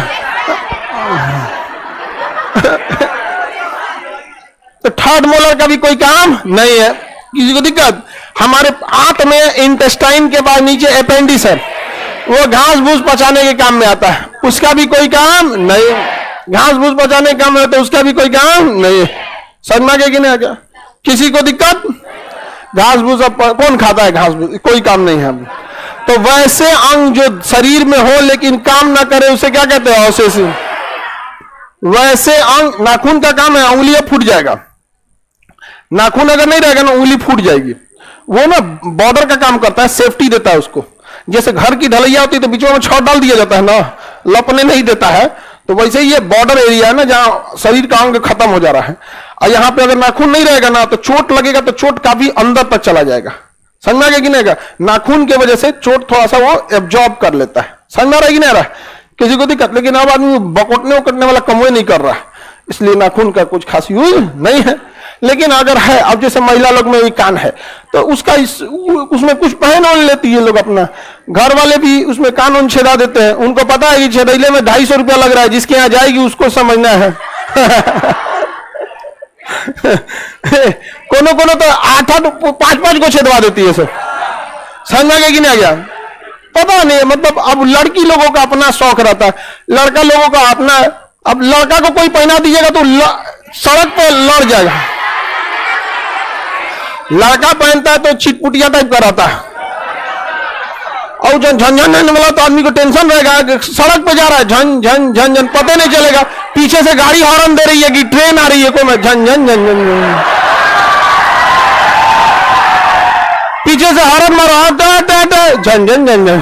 तो थर्ड मोलर का भी कोई काम नहीं है। किसी को दिक्कत? हमारे आंत में इंटेस्टाइन के बाद नीचे अपेंडिक्स है, वो घास भूस पचाने के काम में आता है, उसका भी कोई काम नहीं। घास भूस पचाने के काम में आता है, उसका भी कोई काम नहीं। समझ में कि नहीं? क्या किसी को दिक्कत? घास भूस कौन खाता है? घास भूस कोई काम नहीं है। तो वैसे अंग जो शरीर में हो लेकिन काम ना करे उसे क्या कहते हैं? अवशेषी। वैसे अंग, नाखून का काम है, उंगलियां फूट जाएगा। नाखून अगर नहीं रहेगा ना उंगली फूट जाएगी। वो ना बॉर्डर का काम करता है, सेफ्टी देता है उसको। जैसे घर की ढलैया होती है तो बीच में छड़ डाल दिया जाता है ना, लपने नहीं देता है। तो वैसे ही ये बॉर्डर एरिया है ना जहां शरीर का अंग खत्म हो जा रहा है। और यहाँ पे अगर नाखून नहीं रहेगा ना तो चोट लगेगा, तो चोट काफी अंदर तक चला जाएगा। समझ में आ गया कि नहीं? नाखून की वजह से चोट थोड़ा सा वो एब्जॉर्ब कर लेता है। समझ में आ रहा है कि नहीं आ रहा? किसी को दिक्कत? लेकिन अब आदमी बकोटने उकटने वाला कमवे नहीं कर रहा है, इसलिए नाखून का कुछ खास यूज नहीं है। लेकिन अगर है, अब जैसे महिला लोग में भी कान है तो उसका उसमें कुछ पहन ओढ़ लेती है लोग अपना। घर वाले भी उसमें कान उन छेदा देते हैं, उनको पता है कि छेदैले में 250 रुपया लग रहा है, जिसके यहाँ जाएगी उसको समझना है। कोनो कोनो तो 8-8 5-5 को छेदवा देती है। सब समझ में आ गया कि नहीं आ गया? पता नहीं, मतलब अब लड़की लोगों का अपना शौक रहता है, लड़का लोगों का अपना। अब लड़का को कोई पहना दीजिएगा तो सड़क पर लड़ जाएगा। लड़का पहनता है तो छिटपुटिया टाइप का रहता है, और जो झंझन वाला तो आदमी को टेंशन रहेगा, सड़क पे जा रहा है झन झन झन झन, पता नहीं चलेगा पीछे से गाड़ी हॉर्न दे रही है कि ट्रेन आ रही है, कोई झन झन झन झन, पीछे से हॉर्न मारो झन झन झन झन।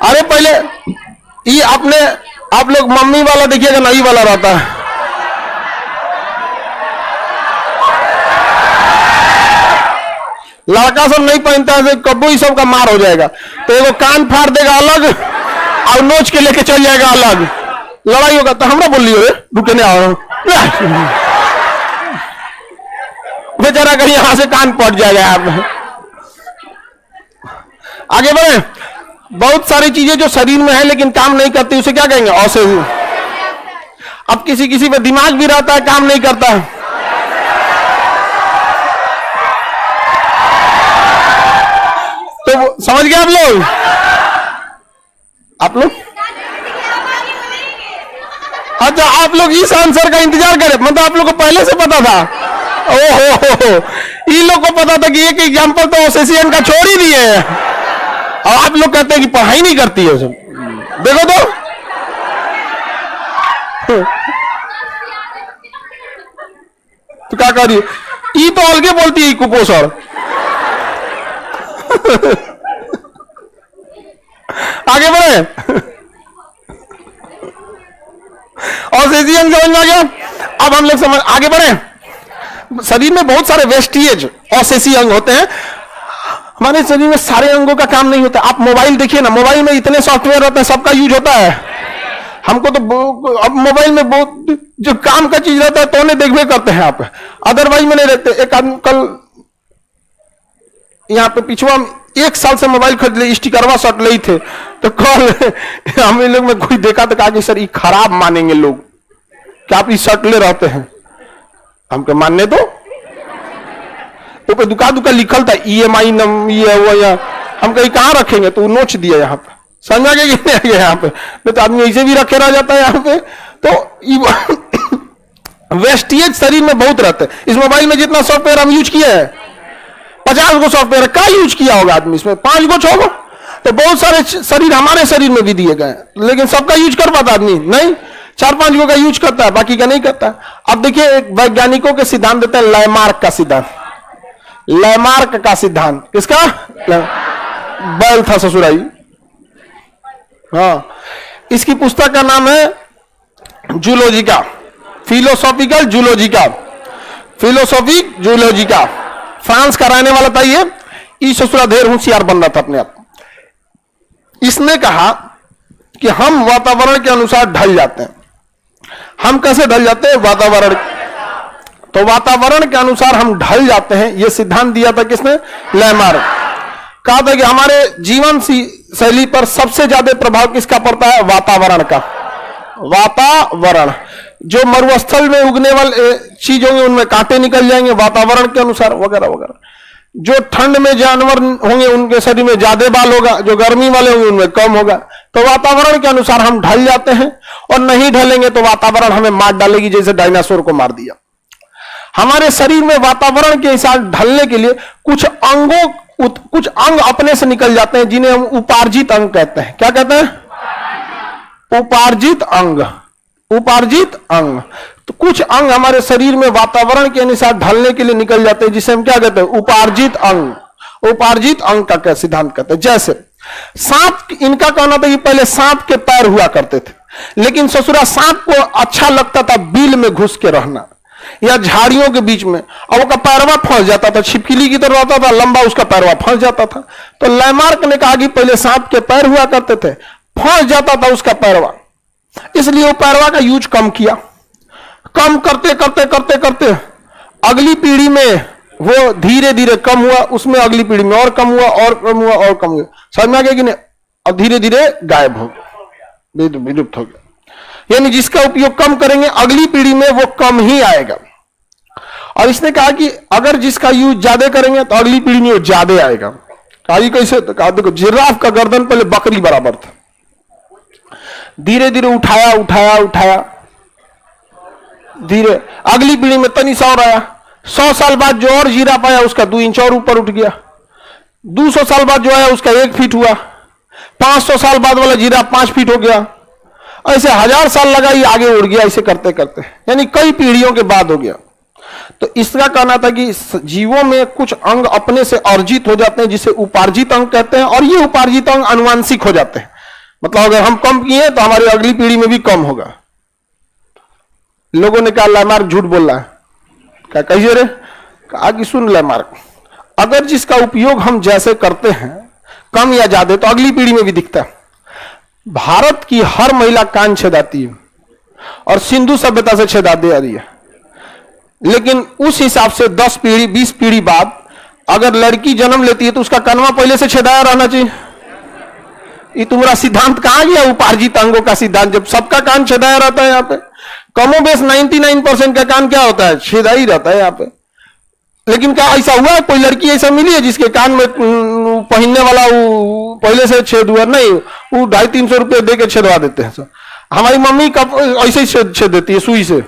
अरे पहले ये अपने आप लोग मम्मी वाला देखिएगा, नई वाला रहता है। लड़का सब नहीं पहनता है, कब्बू ही सबका मार हो जाएगा। तो वो कान फाड़ देगा अलग और नोच के लेके चल जाएगा अलग, लड़ाई होगा। तो हमरा बोल लियो रुके नहीं आओ, बेचारा कहीं यहां से कान पट जाएगा। आप आगे बढ़े। बहुत सारी चीजें जो शरीर में है लेकिन काम नहीं करती, उसे क्या कहेंगे? अवशेषी। अब किसी किसी पे दिमाग भी रहता है, काम नहीं करता है। तो समझ गए आप लोग? आप लोग अच्छा, आप लोग इस आंसर का इंतजार करें, मतलब आप लोग को पहले से पता था? ओहो, इन लोग को पता था कि एक एग्जाम्पल तो अवशेषी का छोड़ ही दिए है, और आप लोग कहते हैं कि पढ़ाई नहीं करती है। सब देखो तो क्या कर रही है? ई तो अलगे बोलती है कुपोषण। आगे बढ़े। अवशेषी अंग समझ में आ गया? अब हम लोग समझ आगे बढ़े। शरीर में बहुत सारे वेस्टिएज अवशेषी अंग होते हैं। हमारे शरीर में सारे अंगों का काम नहीं होता। आप मोबाइल देखिए ना, मोबाइल में इतने सॉफ्टवेयर होते हैं, सबका यूज होता है। हमको तो अब मोबाइल में बहुत जो काम का चीज रहता है तो उन्हें देखबे करते हैं आप, अदरवाइज में नहीं देखते। एक आदमी कल यहाँ पे पिछवा 1 साल से मोबाइल खरीद ले, स्टिकरवा शर्ट ले थे, तो कल हम लोग में कोई देखा तो कहा कि सर ये खराब मानेंगे लोग, क्या आप इस शर्ट ले रहते हैं? हमको मानने दो। तो पे दुका लिखल था EMI नम ये वो, या हम कहीं कहाँ रखेंगे? तो नोच दिया यहाँ पे। समझा के नहीं यहाँ पे? तो आदमी ऐसे भी रखे रह जाता है यहाँ पे। तो वेस्टिएज शरीर में बहुत रहते हैं। इस मोबाइल में जितना सॉफ्टवेयर हम यूज किए हैं, 50 गो सॉफ्टवेयर क्या यूज किया होगा आदमी इसमें? 5 गो 6 गो। तो बहुत सारे शरीर हमारे शरीर में भी दिए गए, लेकिन सबका यूज कर पाता आदमी नहीं, 4-5 गो का यूज करता है, बाकी का नहीं करता। अब देखिए एक वैज्ञानिकों के सिद्धांत देते हैं, लैमार्क का सिद्धांत। लैमार्क का सिद्धांत किसका? बैल था ससुराई। हाँ, इसकी पुस्तक का नाम है जूलॉजिका, फिलोसॉफिकल जूलॉजिका, फिलोसॉफिक जूलॉजिका। फ्रांस का रहने वाला था ये, इस ससुरा ढेर होशियार बन रहा था अपने आप। इसने कहा कि हम वातावरण के अनुसार ढल जाते हैं। हम कैसे ढल जाते हैं? वातावरण, तो वातावरण के अनुसार हम ढल जाते हैं। यह सिद्धांत दिया था किसने? लैमार्क। कहा था कि हमारे जीवन शैली पर सबसे ज्यादा प्रभाव किसका पड़ता है? वातावरण का। वातावरण, जो मरुस्थल में उगने वाले चीज होंगे उनमें कांटे निकल जाएंगे वातावरण के अनुसार, वगैरह वगैरह। जो ठंड में जानवर होंगे उनके शरीर में ज्यादा बाल होगा, जो गर्मी वाले होंगे उनमें कम होगा। तो वातावरण के अनुसार हम ढल जाते हैं, और नहीं ढलेंगे तो वातावरण हमें मार डालेगी, जैसे डायनासोर को मार दिया। हमारे शरीर में वातावरण के हिसाब ढलने के लिए कुछ अंग अपने से निकल जाते हैं, जिन्हें हम उपार्जित अंग कहते हैं। क्या कहते हैं? उपार्जित अंग। उपार्जित अंग, तो कुछ अंग हमारे शरीर में वातावरण के अनुसार ढलने के लिए निकल जाते हैं, जिसे हम क्या कहते हैं? उपार्जित अंग। उपार्जित अंग का सिद्धांत कहते हैं। जैसे सांप, इनका कहना था कि पहले सांप के पैर हुआ करते थे, लेकिन ससुरा सांप को अच्छा लगता था बिल में घुस के रहना या झाड़ियों के बीच में, और उसका पैरवा फंस जाता था, छिपकली की तरह रहता था लंबा, उसका पैरवा फंस जाता था। तो लैमार्क ने कहा कि पहले सांप के पैर हुआ करते थे, फंस जाता था उसका पैरवा, इसलिए वो पैरवा का यूज कम किया। कम करते करते करते करते अगली पीढ़ी में वो धीरे धीरे कम हुआ, उसमें अगली पीढ़ी में और कम हुआ और कम हुआ और कम हुआ। समझ में आ गया कि नहीं? अब धीरे धीरे गायब हो गया, विलुप्त हो गया। यानी जिसका उपयोग कम करेंगे अगली पीढ़ी में वो कम ही आएगा। और इसने कहा कि अगर जिसका यूज ज्यादा करेंगे तो अगली पीढ़ी में वो ज्यादा आएगा। कहा कैसे? तो कहा देखो, जिराफ का गर्दन पहले बकरी बराबर था, धीरे धीरे उठाया उठाया उठाया, धीरे अगली पीढ़ी में तनी सा और आया। 100 साल बाद जो और जिराफ आया उसका 2 इंच और ऊपर उठ गया। 200 साल बाद जो आया उसका 1 फीट हुआ। 500 साल बाद वाला जिराफ 5 फीट हो गया। ऐसे 1000 साल लगा ये आगे उड़ गया, ऐसे करते करते, यानी कई पीढ़ियों के बाद हो गया। तो इसका कहना था कि जीवों में कुछ अंग अपने से अर्जित हो जाते हैं, जिसे उपार्जित अंग कहते हैं, और ये उपार्जित अंग आनुवांशिक हो जाते हैं। मतलब अगर हम कम किए तो हमारी अगली पीढ़ी में भी कम होगा। लोगों ने कहा लैमार्क झूठ बोल रहा है। क्या कहिए रे? कहा कि सुन लैमार्क, अगर जिसका उपयोग हम जैसे करते हैं कम या ज्यादा, तो अगली पीढ़ी में भी दिखता है। भारत की हर महिला कान छेदाती है और सिंधु सभ्यता से छेदा दे रही है, लेकिन उस हिसाब से 10 पीढ़ी 20 पीढ़ी बाद अगर लड़की जन्म लेती है तो उसका कनवा पहले से छेदाया रहना चाहिए। ये तुम्हारा सिद्धांत कहां गया? उपार्जित अंगों का सिद्धांत, जब सबका कान छेदाया रहता है। यहाँ पे कमोबेश 99% का कान क्या होता है? छेदा ही रहता है यहाँ पे। लेकिन क्या ऐसा हुआ है? कोई लड़की ऐसा मिली है जिसके कान में पहनने वाला पहले से छेद हुआ? नहीं, वो 250-300 रुपये दे के छेदवा देते हैं सर। हमारी मम्मी कब ऐसे ही छेद देती है सुई से।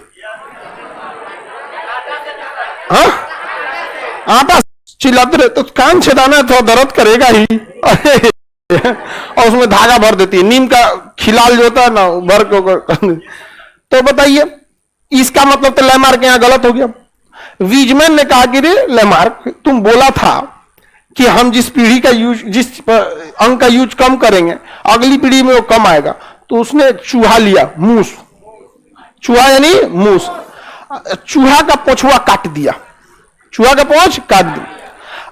हाँ, आटा चिल्लाते रहे तो कान छेदाना थोड़ा दर्द करेगा ही। और उसमें धागा भर देती है, नीम का खिलाल जो होता है ना, भर के। तो बताइए, इसका मतलब तो लैमार्क यहां गलत हो गया। वीजमैन ने कहा कि रे लैमार्क, तुम बोला था कि हम जिस पीढ़ी का यूज, जिस अंग का यूज कम करेंगे अगली पीढ़ी में वो कम आएगा। तो उसने चूहा लिया, मूस, चूहा यानी मूस, चूहा का पोछुआ काट दिया, चूहा का पोंछ काट दिया।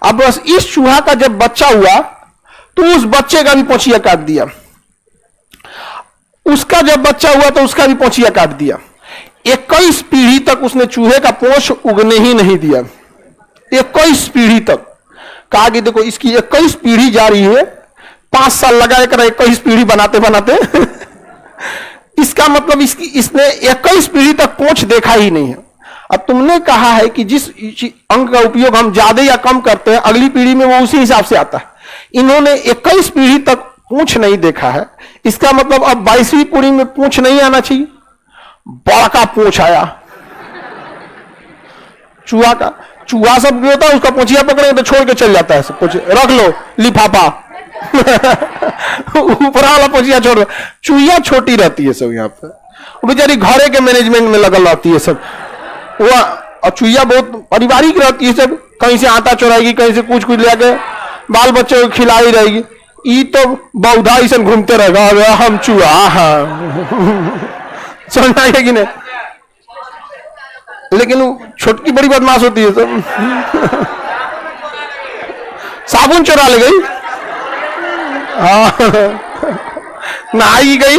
अब बस इस चूहा का जब बच्चा हुआ तो उस बच्चे का भी पोछिया काट दिया, उसका जब बच्चा हुआ तो उसका भी पोछिया काट दिया। 21 पीढ़ी तक उसने चूहे का पोंछ उगने ही नहीं दिया। 21 पीढ़ी तक। कहा कि देखो इसकी 21 पीढ़ी जा रही है, 5 साल लगा कर 21 पीढ़ी बनाते बनाते। इसका मतलब इसने 21 पीढ़ी तक पोंछ देखा ही नहीं है। अब तुमने कहा है कि जिस अंग का उपयोग हम ज्यादा या कम करते हैं अगली पीढ़ी में वो उसी हिसाब से आता है। इन्होंने 21 पीढ़ी तक पूंछ नहीं देखा है, इसका मतलब अब 22वीं पीढ़ी में पूंछ नहीं आना चाहिए। बड़ा का पूंछ आया चूहा का। चूहा सब भी होता है, उसका पोचिया पकड़े तो छोड़ के चल जाता है, सब पोचिया रख लो लिफाफा ऊपर वाला पोचिया छोड़ दो। चूहिया छोटी रहती है सब यहाँ पे, बेचारी घरे के मैनेजमेंट में लगल रहती है सब वो। और चूहिया बहुत पारिवारिक रहती है सब, कहीं से आटा चुराएगी, कहीं से कुछ कुछ लेके बाल बच्चों को खिलाई रहेगी। ई तो बौधा ऐसा घूमते रहेगा हम चूहा। समझ आएगा कि नहीं? लेकिन छोटकी बड़ी बदमाश होती है सब। साबुन चुरा ले गई, नहाई गई,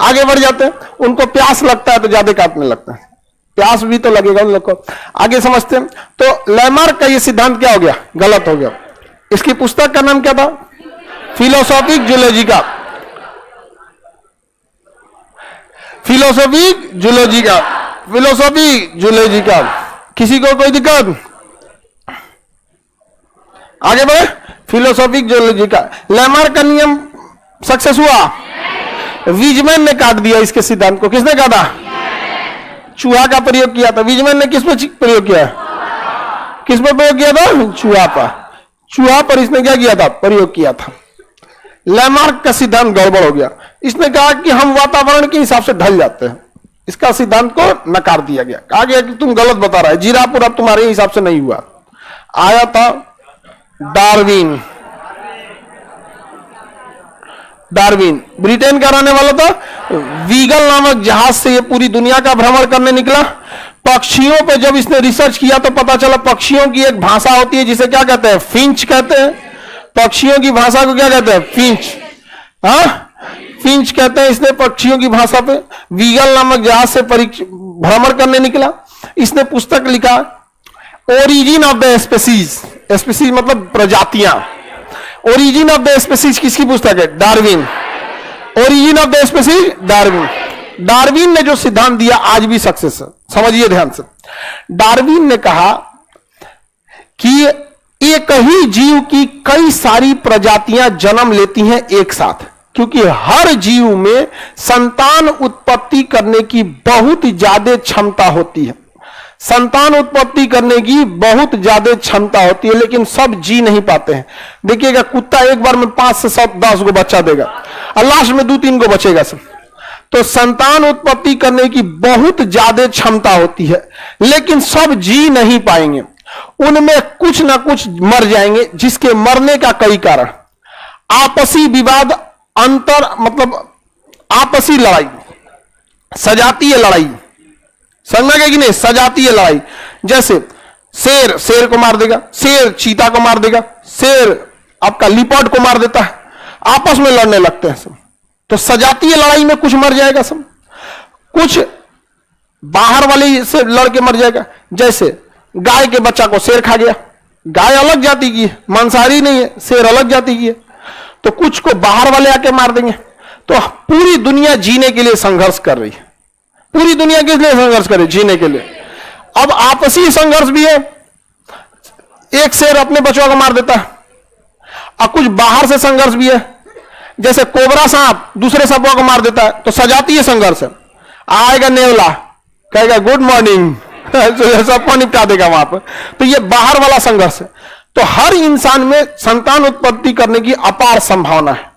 आगे बढ़ जाते हैं। उनको प्यास लगता है तो ज्यादा काटने लगता है, प्यास भी तो लगेगा उन लोग को। आगे समझते हैं। तो लैमार्क का ये सिद्धांत क्या हो गया? गलत हो गया। इसकी पुस्तक का नाम क्या था? फिलोसॉफिक जूलॉजी का, फिलोसॉफिक जूलॉजी का, फिलोसॉफी जूलॉजी का। किसी को कोई दिक्कत? आगे बढ़े। फिलोसॉफिक जूलॉजी का लैमार्क का नियम सक्सेस हुआ? वीजमैन ने काट दिया इसके सिद्धांत को। किसने काटा? चूहा का प्रयोग किया था। वीजमैन ने किस पर प्रयोग किया? किस पर प्रयोग किया था? चूहा पर। चूहा पर इसने क्या किया था? प्रयोग किया था। लैमार्क का सिद्धांत गड़बड़ हो गया। इसने कहा कि हम वातावरण के हिसाब से ढल जाते हैं। इसका सिद्धांत को नकार दिया गया, कहा गया कि तुम गलत बता रहा है, जीरापुर अब तुम्हारे हिसाब से नहीं हुआ। आया था डार्विन। डार्विन ब्रिटेन का रहने वाला था। वीगल नामक जहाज से ये पूरी दुनिया का भ्रमण करने निकला। पक्षियों पे जब इसने रिसर्च किया तो पता चला पक्षियों की एक भाषा होती है जिसे क्या कहते हैं? फिंच कहते हैं। पक्षियों की भाषा को क्या कहते हैं? फिंच। हाँ, फिंच कहते हैं। इसने पक्षियों की भाषा पे वीगल नामक जहाज से भ्रमण करने निकला। इसने पुस्तक लिखा origin of the species. Species मतलब प्रजातियां। ओरिजिन ऑफ द स्पीसीज किसकी पुस्तक है? Darwin. Origin of the species Darwin. Darwin ने जो सिद्धांत दिया आज भी सक्सेस है। समझिए ध्यान से। डार्विन ने कहा कि एक ही जीव की कई सारी प्रजातियां जन्म लेती हैं एक साथ, क्योंकि हर जीव में संतान उत्पत्ति करने की बहुत ज्यादा क्षमता होती है। संतान उत्पत्ति करने की बहुत ज्यादा क्षमता होती है, लेकिन सब जी नहीं पाते हैं। देखिएगा, कुत्ता एक बार में 5 से 7 10 को बच्चा देगा और लास्ट में 2-3 को बचेगा सब। तो संतान उत्पत्ति करने की बहुत ज्यादा क्षमता होती है, लेकिन सब जी नहीं पाएंगे। उनमें कुछ ना कुछ मर जाएंगे, जिसके मरने का कई कारण। आपसी विवाद, अंतर मतलब आपसी लड़ाई, सजातीय लड़ाई। समझ गए कि नहीं? सजातीय लड़ाई। जैसे शेर शेर को मार देगा, शेर चीता को मार देगा, शेर आपका लिपर्ड को मार देता है, आपस में लड़ने लगते हैं सब। तो सजातीय लड़ाई में कुछ मर जाएगा सब, कुछ बाहर वाले से लड़ के मर जाएगा। जैसे गाय के बच्चा को शेर खा गया। गाय अलग जाति की है, मांसाहारी नहीं है, शेर अलग जाति की है। तो कुछ को बाहर वाले आके मार देंगे। तो पूरी दुनिया जीने के लिए संघर्ष कर रही है। पूरी दुनिया किस लिए संघर्ष करे? जीने के लिए। अब आपसी संघर्ष भी है। एक शेर अपने बच्चों को मार देता है, और कुछ बाहर से संघर्ष भी है। जैसे कोबरा सांप दूसरे सांपों को मार देता है, तो सजातीय संघर्ष है। आएगा नेवला, कहेगा गुड मॉर्निंग, सबको निपटा देगा वहां पर। तो ये बाहर वाला संघर्ष है। तो हर इंसान में संतान उत्पत्ति करने की अपार संभावना है,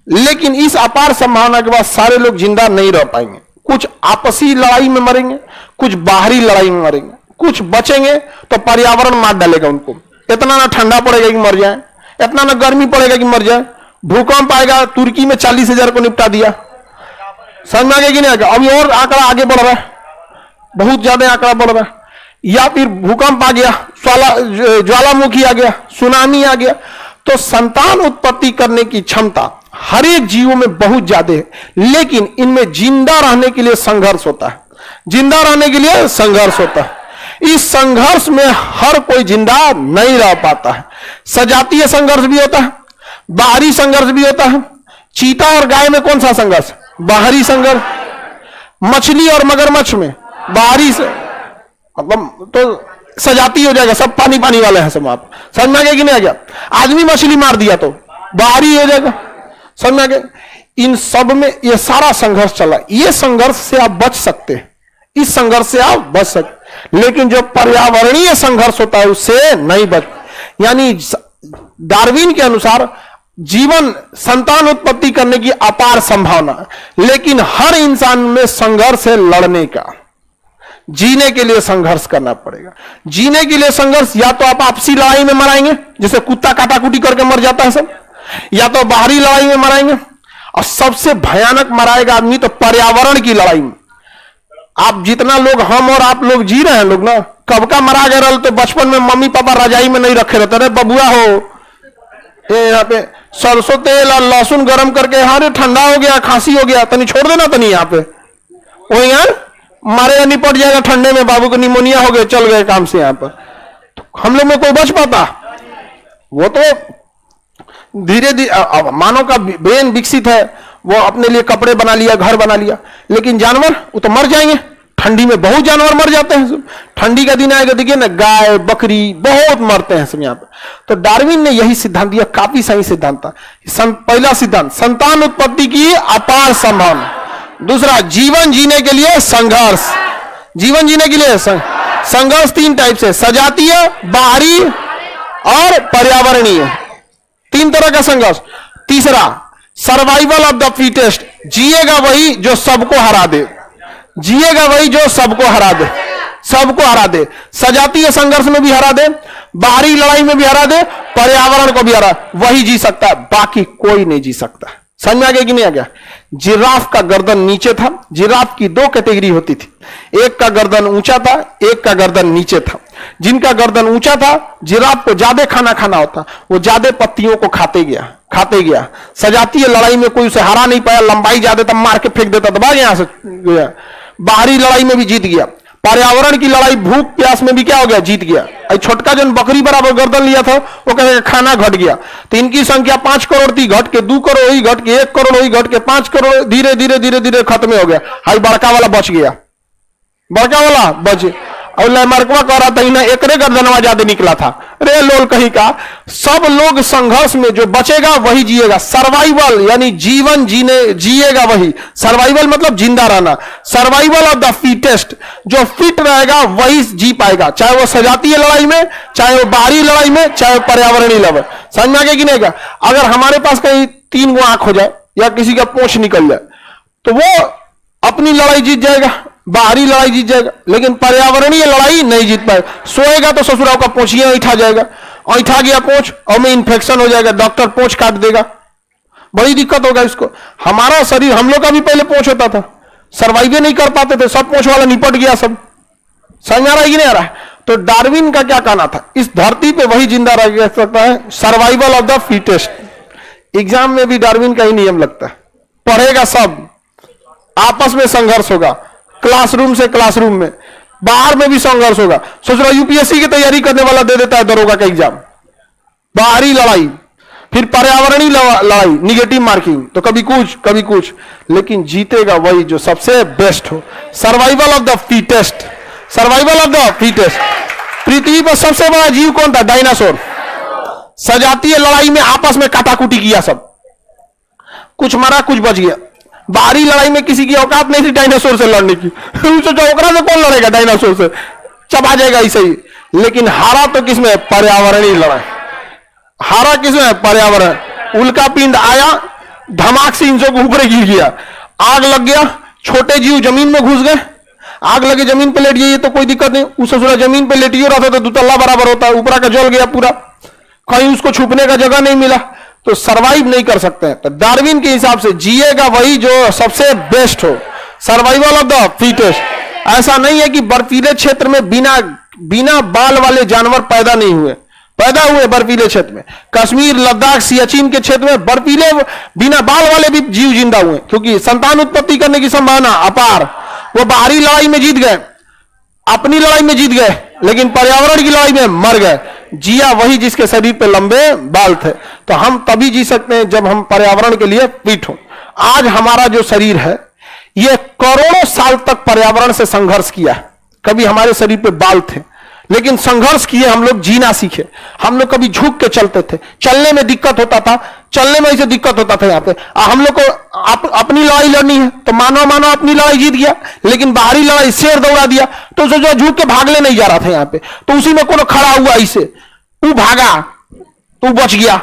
लेकिन इस अपार संभावना के बाद सारे लोग जिंदा नहीं रह पाएंगे। कुछ आपसी लड़ाई में मरेंगे, कुछ बाहरी लड़ाई में मरेंगे, कुछ बचेंगे तो पर्यावरण मार डालेगा उनको। इतना ना ठंडा पड़ेगा कि मर जाए, इतना ना गर्मी पड़ेगा कि मर जाए। भूकंप आएगा, तुर्की में 40,000 को निपटा दिया। समझ में आ गया कि नहीं आएगा? अभी और आंकड़ा आगे बढ़ रहा है, बहुत ज्यादा आंकड़ा बढ़ रहा है। या फिर भूकंप आ गया, ज्वालामुखी आ गया, सुनामी आ गया। तो संतान उत्पत्ति करने की क्षमता हर एक जीवों में बहुत ज्यादा है, लेकिन इनमें जिंदा रहने के लिए संघर्ष होता है। जिंदा रहने के लिए संघर्ष होता है। इस संघर्ष में हर कोई जिंदा नहीं रह पाता है। सजातीय संघर्ष भी होता है, बाहरी संघर्ष भी होता है। चीता और गाय में कौन सा संघर्ष? बाहरी संघर्ष। मछली और मगरमच्छ में बाहरी से मतलब तो सजाती हो जाएगा, सब पानी पानी वाले हैं सब। आप समझ में आ गया कि नहीं आ गया? आदमी मछली मार दिया तो बाहरी हो जाएगा। समझ में आ गया? इन सब में ये सारा संघर्ष चला। ये संघर्ष से आप बच सकते हैं, इस संघर्ष से आप बच सकते, लेकिन जो पर्यावरणीय संघर्ष होता है उससे नहीं बच। यानी डार्विन के अनुसार जीवन संतान उत्पत्ति करने की अपार संभावना है, लेकिन हर इंसान में संघर्ष है लड़ने का। जीने के लिए संघर्ष करना पड़ेगा। जीने के लिए संघर्ष, या तो आप आपसी लड़ाई में मराएंगे, जैसे कुत्ता काटाकुटी करके मर जाता है सब, या तो बाहरी लड़ाई में मराएंगे, और सबसे भयानक मराएगा आदमी तो पर्यावरण की लड़ाई में। आप जितना लोग, हम और आप लोग जी रहे हैं लोग ना, कब का मरा गए तो बचपन में मम्मी पापा रजाई में नहीं रखे रहते, अरे बबुआ हो ये यहाँ पे सरसों तेल और लहसुन गर्म करके, हाँ ठंडा हो गया, खांसी हो गया, तनी छोड़ देना, तनी यहाँ पे वो यार मारेगा, निपट जाएगा ठंडे में, बाबू को निमोनिया हो गया, चल गए काम से। यहाँ पर तो हम लोग में कोई बच पाता? वो तो धीरे धीरे मानव का ब्रेन विकसित है, वो अपने लिए कपड़े बना लिया, घर बना लिया, लेकिन जानवर वो तो मर जाएंगे। ठंडी में बहुत जानवर मर जाते हैं सब। ठंडी का दिन आएगा देखिए ना, गाय बकरी बहुत मरते हैं सब यहाँ पे। तो डार्विन ने यही सिद्धांत दिया, काफी सही सिद्धांत था। पहला सिद्धांत, संतान उत्पत्ति की अपार संभावना। दूसरा, जीवन जीने के लिए संघर्ष। जीवन जीने के लिए संघर्ष तीन टाइप से, सजातीय, बाहरी और पर्यावरणीय, तीन तरह का संघर्ष। तीसरा, सर्वाइवल ऑफ द फिटेस्ट, जिएगा वही जो सबको हरा दे, जिएगा वही जो सबको हरा दे, सबको हरा दे। सजातीय संघर्ष में भी हरा दे, बाहरी लड़ाई में भी हरा दे, पर्यावरण को भी हरा, वही जी सकता है, बाकी कोई नहीं जी सकता। समझ में आ गया कि नहीं आ गया? जिराफ का गर्दन नीचे था। जिराफ की दो कैटेगरी होती थी, एक का गर्दन ऊंचा था, एक का गर्दन नीचे था। जिनका गर्दन ऊंचा था, जिराफ को ज्यादा खाना होता, वो ज्यादा पत्तियों को खाते गया। सजातीय लड़ाई में कोई उसे हरा नहीं पाया, लंबाई ज्यादा था, मार के फेंक देता, दबा यहां से गया। बाहरी लड़ाई में भी जीत गया। पर्यावरण की लड़ाई, भूख प्यास में भी क्या हो गया? जीत गया। छोटका जो बकरी बराबर गर्दन लिया था, वो कहेगा खाना घट गया, तो इनकी संख्या 5 करोड़ थी, घट के 2 करोड़ हुई, घट के 1 करोड़ हुई, घट के 5 करोड़, धीरे धीरे धीरे धीरे खत्म हो गया। हाई बड़का वाला बच गया, बड़का वाला बच। और लैमार्कवा कह रहा था इन्हें एकरे गर्दनवा ज्यादा निकला था। रे लोल कहीं का, सब लोग संघर्ष में, जो बचेगा वही जिएगा। सर्वाइवल यानी जीवन जिएगा वही। सर्वाइवल मतलब जिंदा रहना। सर्वाइवल ऑफ द फिटेस्ट, जो फिट रहेगा वही जी पाएगा, चाहे वो सजातीय लड़ाई में, चाहे वो बाहरी लड़ाई में, चाहे वो पर्यावरणीय लड़ाई। समझ में आ गया कि नहीं? अगर हमारे पास कहीं 3 गो आंख हो जाए या किसी का पूंछ निकल जाए, तो वो अपनी लड़ाई जीत जाएगा, बाहरी लड़ाई जीत जाएगा, लेकिन पर्यावरणीय लड़ाई नहीं जीत पाए। सोएगा तो ससुराल का पोछिया ऐठा जाएगा, ऐठा गया पोछ और में इन्फेक्शन हो जाएगा, डॉक्टर पोछ काट देगा, बड़ी दिक्कत होगा इसको। हमारा शरीर, हम लोग का भी पहले पोछ होता था, सर्वाइव नहीं कर पाते थे, सब पोछ वाला निपट गया सब। समझ आ रहा है कि नहीं आ रहा है? तो डार्विन का क्या कहना था, इस धरती पे वही जिंदा रह सकता है, survival of the fittest. Exam में भी डार्विन का ही नियम लगता है, पढ़ेगा सब, आपस में संघर्ष होगा, क्लासरूम से क्लासरूम में, बाहर में भी संघर्ष होगा। सोच रहा यूपीएससी की तैयारी करने वाला दे देता है दरोगा का एग्जाम, बाहरी लड़ाई, फिर पर्यावरणीय लड़ाई, निगेटिव मार्किंग, तो कभी कुछ, लेकिन जीतेगा वही जो सबसे बेस्ट हो। Survival of the fittest, survival of the fittest. पृथ्वी पर सबसे बड़ा जीव कौन था? डायनासोर। सजातीय लड़ाई में आपस में काटाकुटी किया सब, कुछ मरा कुछ बच गया। बाहरी लड़ाई में किसी की औकात नहीं थी डायनासोर से लड़ने की, ओकरा से कौन लड़ेगा? डायनासोर से चबा जाएगा ऐसे ही। लेकिन हारा तो किसमें? पर्यावरणीय लड़ाई। हारा किसमें? पर्यावरण। उल्का पिंड आया, धमाक से इन सबको ऊपर गिर गया, आग लग गया, छोटे जीव जमीन में घुस गए, आग लगे जमीन पे लेट जाइए तो कोई दिक्कत नहीं, उस जमीन पे लेटियो रहा था तो 2 तल्ला बराबर होता है, ऊपर का जल गया पूरा, कहीं उसको छुपने का जगह नहीं मिला, तो सरवाइव नहीं कर सकते हैं। तो डार्विन के हिसाब से जिएगा वही जो सबसे बेस्ट हो, सर्वाइवल ऑफ द फिटेस्ट। ऐसा नहीं है कि बर्फीले क्षेत्र में बिना बाल वाले जानवर पैदा नहीं हुए, पैदा हुए बर्फीले क्षेत्र में। कश्मीर, लद्दाख, सियाचिन के क्षेत्र में बर्फीले बिना बाल वाले भी जीव जिंदा हुए, क्योंकि संतान उत्पत्ति करने की संभावना अपार। वो बाहरी लड़ाई में जीत गए, अपनी लड़ाई में जीत गए, लेकिन पर्यावरण की लड़ाई में मर गए। जिया वही जिसके शरीर पे लंबे बाल थे। तो हम तभी जी सकते हैं जब हम पर्यावरण के लिए फिट हो। आज हमारा जो शरीर है, ये करोड़ों साल तक पर्यावरण से संघर्ष किया है। कभी हमारे शरीर पे बाल थे, लेकिन संघर्ष किए हम लोग जीना सीखे। हम लोग कभी झुक के चलते थे, चलने में दिक्कत होता था, चलने में ऐसे दिक्कत होता था। यहाँ पे हम लोग को अपनी लड़ाई लड़नी है तो मानो अपनी लड़ाई जीत गया, लेकिन बाहरी लड़ाई शेर दौड़ा दिया तो जो झुक के भागने नहीं जा रहा था यहाँ पे, तो उसी में कोनो खड़ा हुआ ऐसे, वो भागा तो बच गया,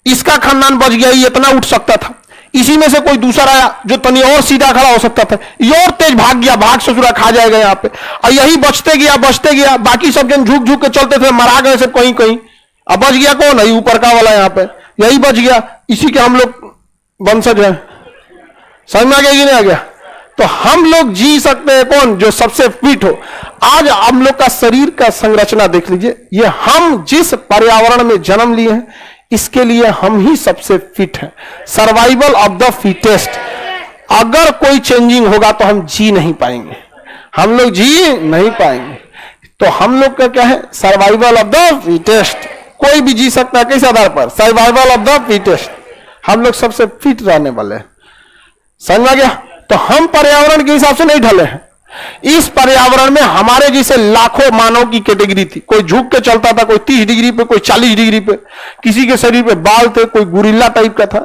इसका खानदान बच गया, ये इतना उठ सकता था। इसी में से कोई दूसरा आया जो तनी और सीधा खड़ा हो सकता था, ये और तेज भाग गया, भाग ससुरा खा जाएगा यहाँ पे। और यही बचते गया, बाकी सब जन झुक झुक के चलते थे, मरा गए सब कहीं कहीं। अब बच गया कौन है? ऊपर का वाला यहाँ पे, यही बच गया। इसी के हम लोग वंशज हैं। समझ में आ गया कि नहीं आ गया? तो हम लोग जी सकते हैं कौन? जो सबसे फिट हो। आज हम लोग का शरीर का संरचना देख लीजिए, ये हम जिस पर्यावरण में जन्म लिए हैं इसके लिए हम ही सबसे फिट हैं। Survival of the fittest. अगर कोई चेंजिंग होगा तो हम जी नहीं पाएंगे, हम लोग जी नहीं पाएंगे। तो हम लोग का क्या है? Survival of the fittest. कोई भी जी सकता है, किस आधार पर? Survival of the fittest. हम लोग सबसे फिट रहने वाले हैं। समझ में आ गया? तो हम पर्यावरण के हिसाब से नहीं ढले हैं। इस पर्यावरण में हमारे जैसे लाखों मानव की कैटेगरी थी। कोई झुक के चलता था, कोई 30 डिग्री पे, कोई 40 डिग्री पे, किसी के शरीर पे बाल थे, कोई गुरिल्ला टाइप का था,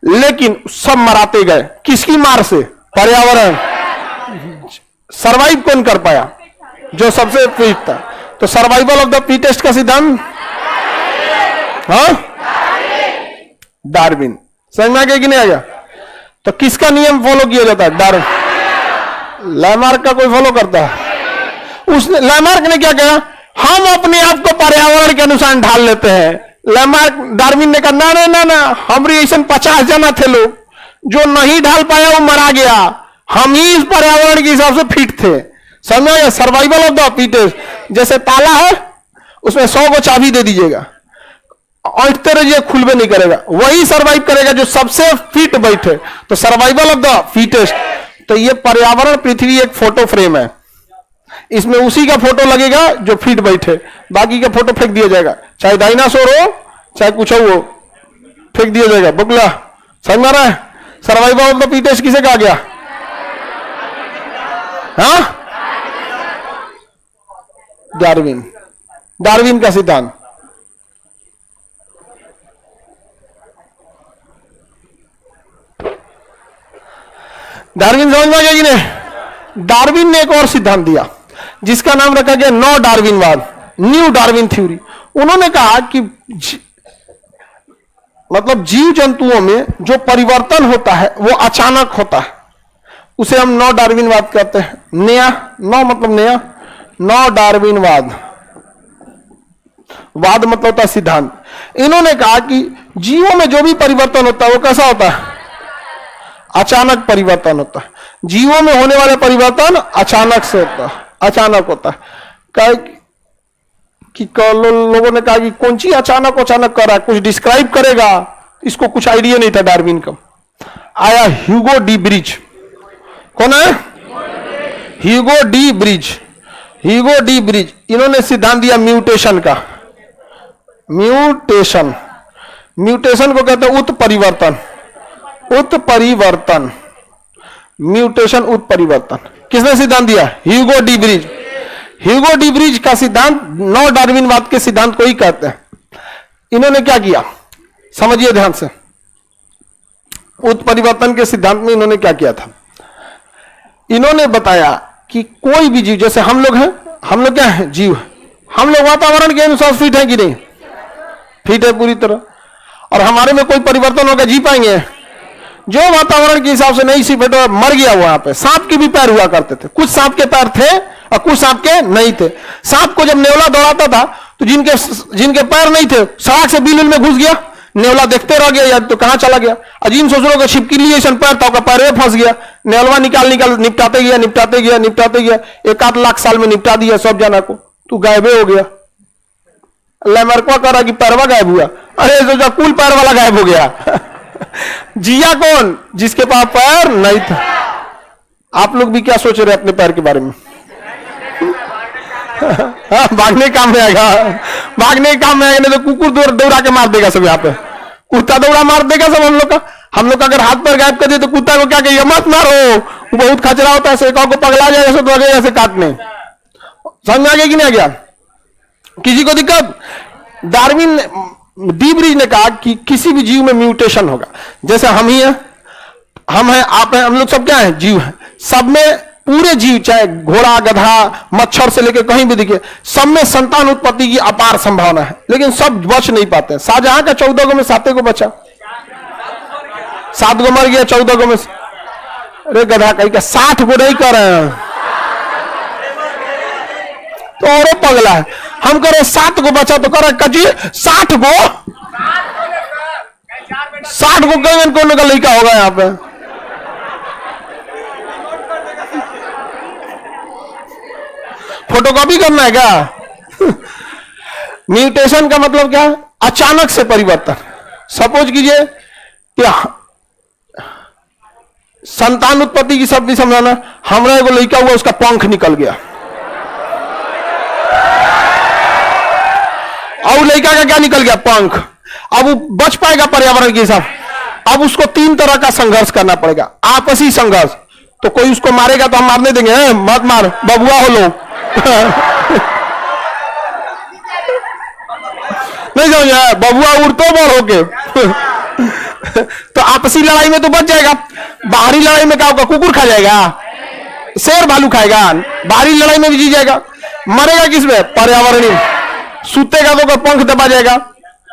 लेकिन सब मराते गए। किसकी मार से? पर्यावरण। सर्वाइव कौन कर पाया? जो सबसे फिट था। तो सर्वाइवल ऑफ द फिटेस्ट का सिद्धांत डार्विन। समझ में आ गया कि नहीं आ गया? तो किसका नियम फॉलो किया जाता है? डार्विन। लैमार्क का कोई फॉलो करता है? उसने, लैमार्क ने क्या कहा? हम अपने आप को पर्यावरण के अनुसार ढाल लेते हैं। लैमार्क, डार्विन ने कहा ना, हमारी ऐसा 50 जना थे लोग, जो नहीं ढाल पाया वो मरा गया, हम ही इस पर्यावरण के हिसाब से फिट थे। समझ गया? Survival of the fittest. जैसे ताला है, उसमें 100 को चाबी दे दीजिएगा, ऐंठते रहिए, खुलबे नहीं करेगा, वही सर्वाइव करेगा जो सबसे फिट बैठे। तो सर्वाइवल ऑफ द फिटेस्ट। तो ये पर्यावरण पृथ्वी एक फोटो फ्रेम है, इसमें उसी का फोटो लगेगा जो फिट बैठे, बाकी का फोटो फेंक दिया जाएगा। चाहे डायनासोर हो, चाहे कुछ हो, फेंक दिया जाएगा। बगला समझ में आ रहा है? सर्वाइवल ऑफ द फिटेस्ट किसे कहा गया? हाँ, डार्विन। डार्विन का सिद्धांत। डार्विन समझ में आ गया कि नहीं? डार्विन ने एक और सिद्धांत दिया जिसका नाम रखा गया नौ डार्विनवाद, न्यू डार्विन थ्योरी। उन्होंने कहा कि मतलब जीव जंतुओं में जो परिवर्तन होता है वो अचानक होता है, उसे हम नौ डार्विनवाद कहते हैं। नया, नौ मतलब नया, नौ डार्विनवाद। वाद मतलब होता है सिद्धांत। इन्होंने कहा कि जीवों में जो भी परिवर्तन होता है वो कैसा होता है? अचानक परिवर्तन होता है। जीवों में होने वाले परिवर्तन अचानक से होता है, अचानक होता है। कहा कि लोगों ने कहा कि कौन चीज अचानक कर रहा है, कुछ डिस्क्राइब करेगा? इसको कुछ आइडिया नहीं था डार्विन का। आया ह्यूगो डी ब्रिज। कौन है? Hugo de bridge. Hugo de bridge, इन्होंने सिद्धांत दिया म्यूटेशन का। म्यूटेशन, म्यूटेशन को कहते हैं उत्परिवर्तन। उत्परिवर्तन, म्यूटेशन, उत्परिवर्तन। किसने सिद्धांत दिया? Hugo de bridge. Hugo de bridge का सिद्धांत नौ डार्विनवाद के सिद्धांत को ही कहते हैं। इन्होंने क्या किया, समझिए ध्यान से। उत्परिवर्तन के सिद्धांत में इन्होंने क्या किया था? इन्होंने बताया कि कोई भी जीव, जैसे हम लोग हैं, हम लोग क्या है? जीव। हम लोग वातावरण के अनुसार फिट है कि नहीं? फिट है पूरी तरह। और हमारे में कोई परिवर्तन होगा, जी पाएंगे? जो वातावरण के हिसाब से नहीं सी फिट, मर गया वहां पे। सांप के भी पैर हुआ करते थे, कुछ सांप के पैर थे और कुछ सांप के नहीं थे। सांप को जब नेवला दौड़ाता था तो जिनके पैर नहीं थे, सड़क से बिल में घुस गया, नेवला देखते रह गया, या तो कहां चला गया। अजीम सोचो के छिपकी लिए ऐसा पैर था, पैर फंस गया, नेवलवा निकाल निपटाते गया। 1-8 लाख साल में निपटा दिया सब जना को, तू गायबे हो गया। लैमार्कवा करा कि पैरवा गायब हुआ, अरे सोचा कुल पैर वाला गायब हो गया। जिया कौन? जिसके पास पैर नहीं था। आप लोग भी क्या सोच रहे हैं अपने पैर के बारे में? भागने काम में आएगा, भागने काम में आएगा, नहीं तो कुकुर दौड़ा के मार देगा सब। यहाँ पे कुत्ता दौड़ा मार देगा सब हम लोग का। हम लोग अगर हाथ पैर गायब कर दिए तो कुत्ता को क्या कहिए? मत मारो, वो बहुत खचरा होता है, को पगला जाएगा, तो ऐसे काटने। समझ में आ गया कि नहीं आ गया? किसी को दिक्कत? डार्विन डी ब्रिज ने कहा कि किसी भी जीव में म्यूटेशन होगा। जैसे हम ही हैं, हम हैं, आप हैं, हम लोग सब क्या हैं? जीव हैं। सब में, पूरे जीव, चाहे घोड़ा, गधा, मच्छर से लेकर कहीं भी देखिए, सब में संतान उत्पत्ति की अपार संभावना है, लेकिन सब बच नहीं पाते। शाहजहां का 14 गो में 7 को बचा, 7 गो मर गया 14 गो में। अरे गधा कहीं का 60 गो नहीं कर रहे हैं तो और पगला है। हम करे 7 गो बचा तो करे कजी 60 गो, 60 गो कहीं कौन का लड़का होगा यहाँ पे? फोटोकॉपी करना है क्या? म्यूटेशन का मतलब क्या है? अचानक से परिवर्तन। सपोज कीजिए कि संतान उत्पत्ति की सब भी समझाना, हमारा एगो लड़का हुआ, उसका पंख निकल गया, और लड़का का क्या निकल गया? पंख। अब वो बच पाएगा पर्यावरण के हिसाब? अब उसको 3 तरह का संघर्ष करना पड़ेगा। आपसी संघर्ष, तो कोई उसको मारेगा तो हम मारने देंगे? मत मार, बबुआ हो लोग। नहीं समझ? बबुआ उड़तो बोर होके तो आपसी लड़ाई में तो बच जाएगा। बाहरी लड़ाई में क्या होगा? कुकुर खा जाएगा, शेर भालू खाएगा। बाहरी लड़ाई में भी जी जाएगा। मरेगा किसमें? पर्यावरणीय। सूतेगा तो पंख दबा जाएगा।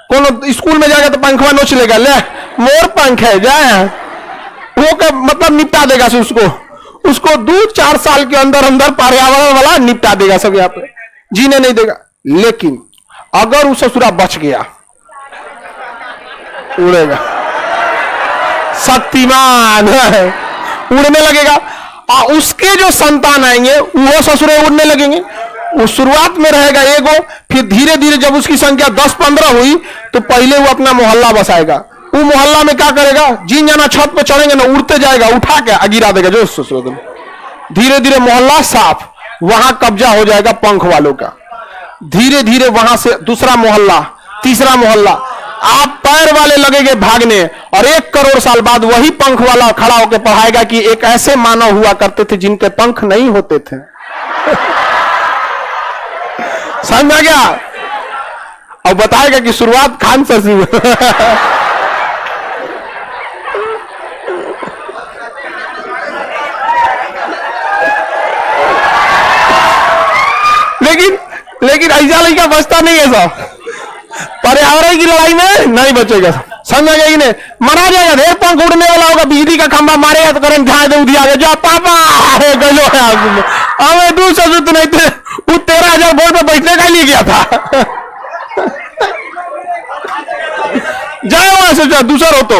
कौन स्कूल में जाएगा तो पंखवा नोच लेगा, ले मोर पंख है जाए, वो का मतलब निपटा देगा से उसको 2-4 साल के अंदर अंदर पर्यावरण वाला निपटा देगा, सब यहाँ पे जीने नहीं देगा। लेकिन अगर वो ससुरा बच गया, उड़ेगा, शक्तिमान है, उड़ने लगेगा। और उसके जो संतान आएंगे वो ससुरे उड़ने लगेंगे। वो शुरुआत में रहेगा एगो, फिर धीरे धीरे जब उसकी संख्या 10-15 हुई तो पहले वो अपना मोहल्ला बसाएगा। वो मोहल्ला में क्या करेगा? जिन जाना छत पे चढ़ेंगे ना, उड़ते जाएगा, उठा के गिरा देगा जो ससुर। धीरे धीरे मोहल्ला साफ, वहां कब्जा हो जाएगा पंख वालों का। धीरे धीरे वहां से दूसरा मोहल्ला, तीसरा मोहल्ला, आप पैर वाले लगेंगे भागने, और 1 करोड़ साल बाद वही पंख वाला खड़ा होकर पढ़ाएगा कि एक ऐसे मानव हुआ करते थे जिनके पंख नहीं होते थे। समझ में आ गया? और बताएगा कि शुरुआत खान सर से लेकिन ऐसा लड़का बचता नहीं है सब। पर्यावरण की लड़ाई में नहीं बचेगा, समझ गया कि नहीं? मरा जाएगा, ढेर पंख उड़ने वाला होगा, बिजली का खंभा मारेगा तो करंट झाड़ दे, उदिया जो पापा है गलो है। हमें दूसरा तो नहीं थे, वो 13,000 वोल्ट पे बैठने का लिए गया था। जाए वहां से, जो दूसरा हो तो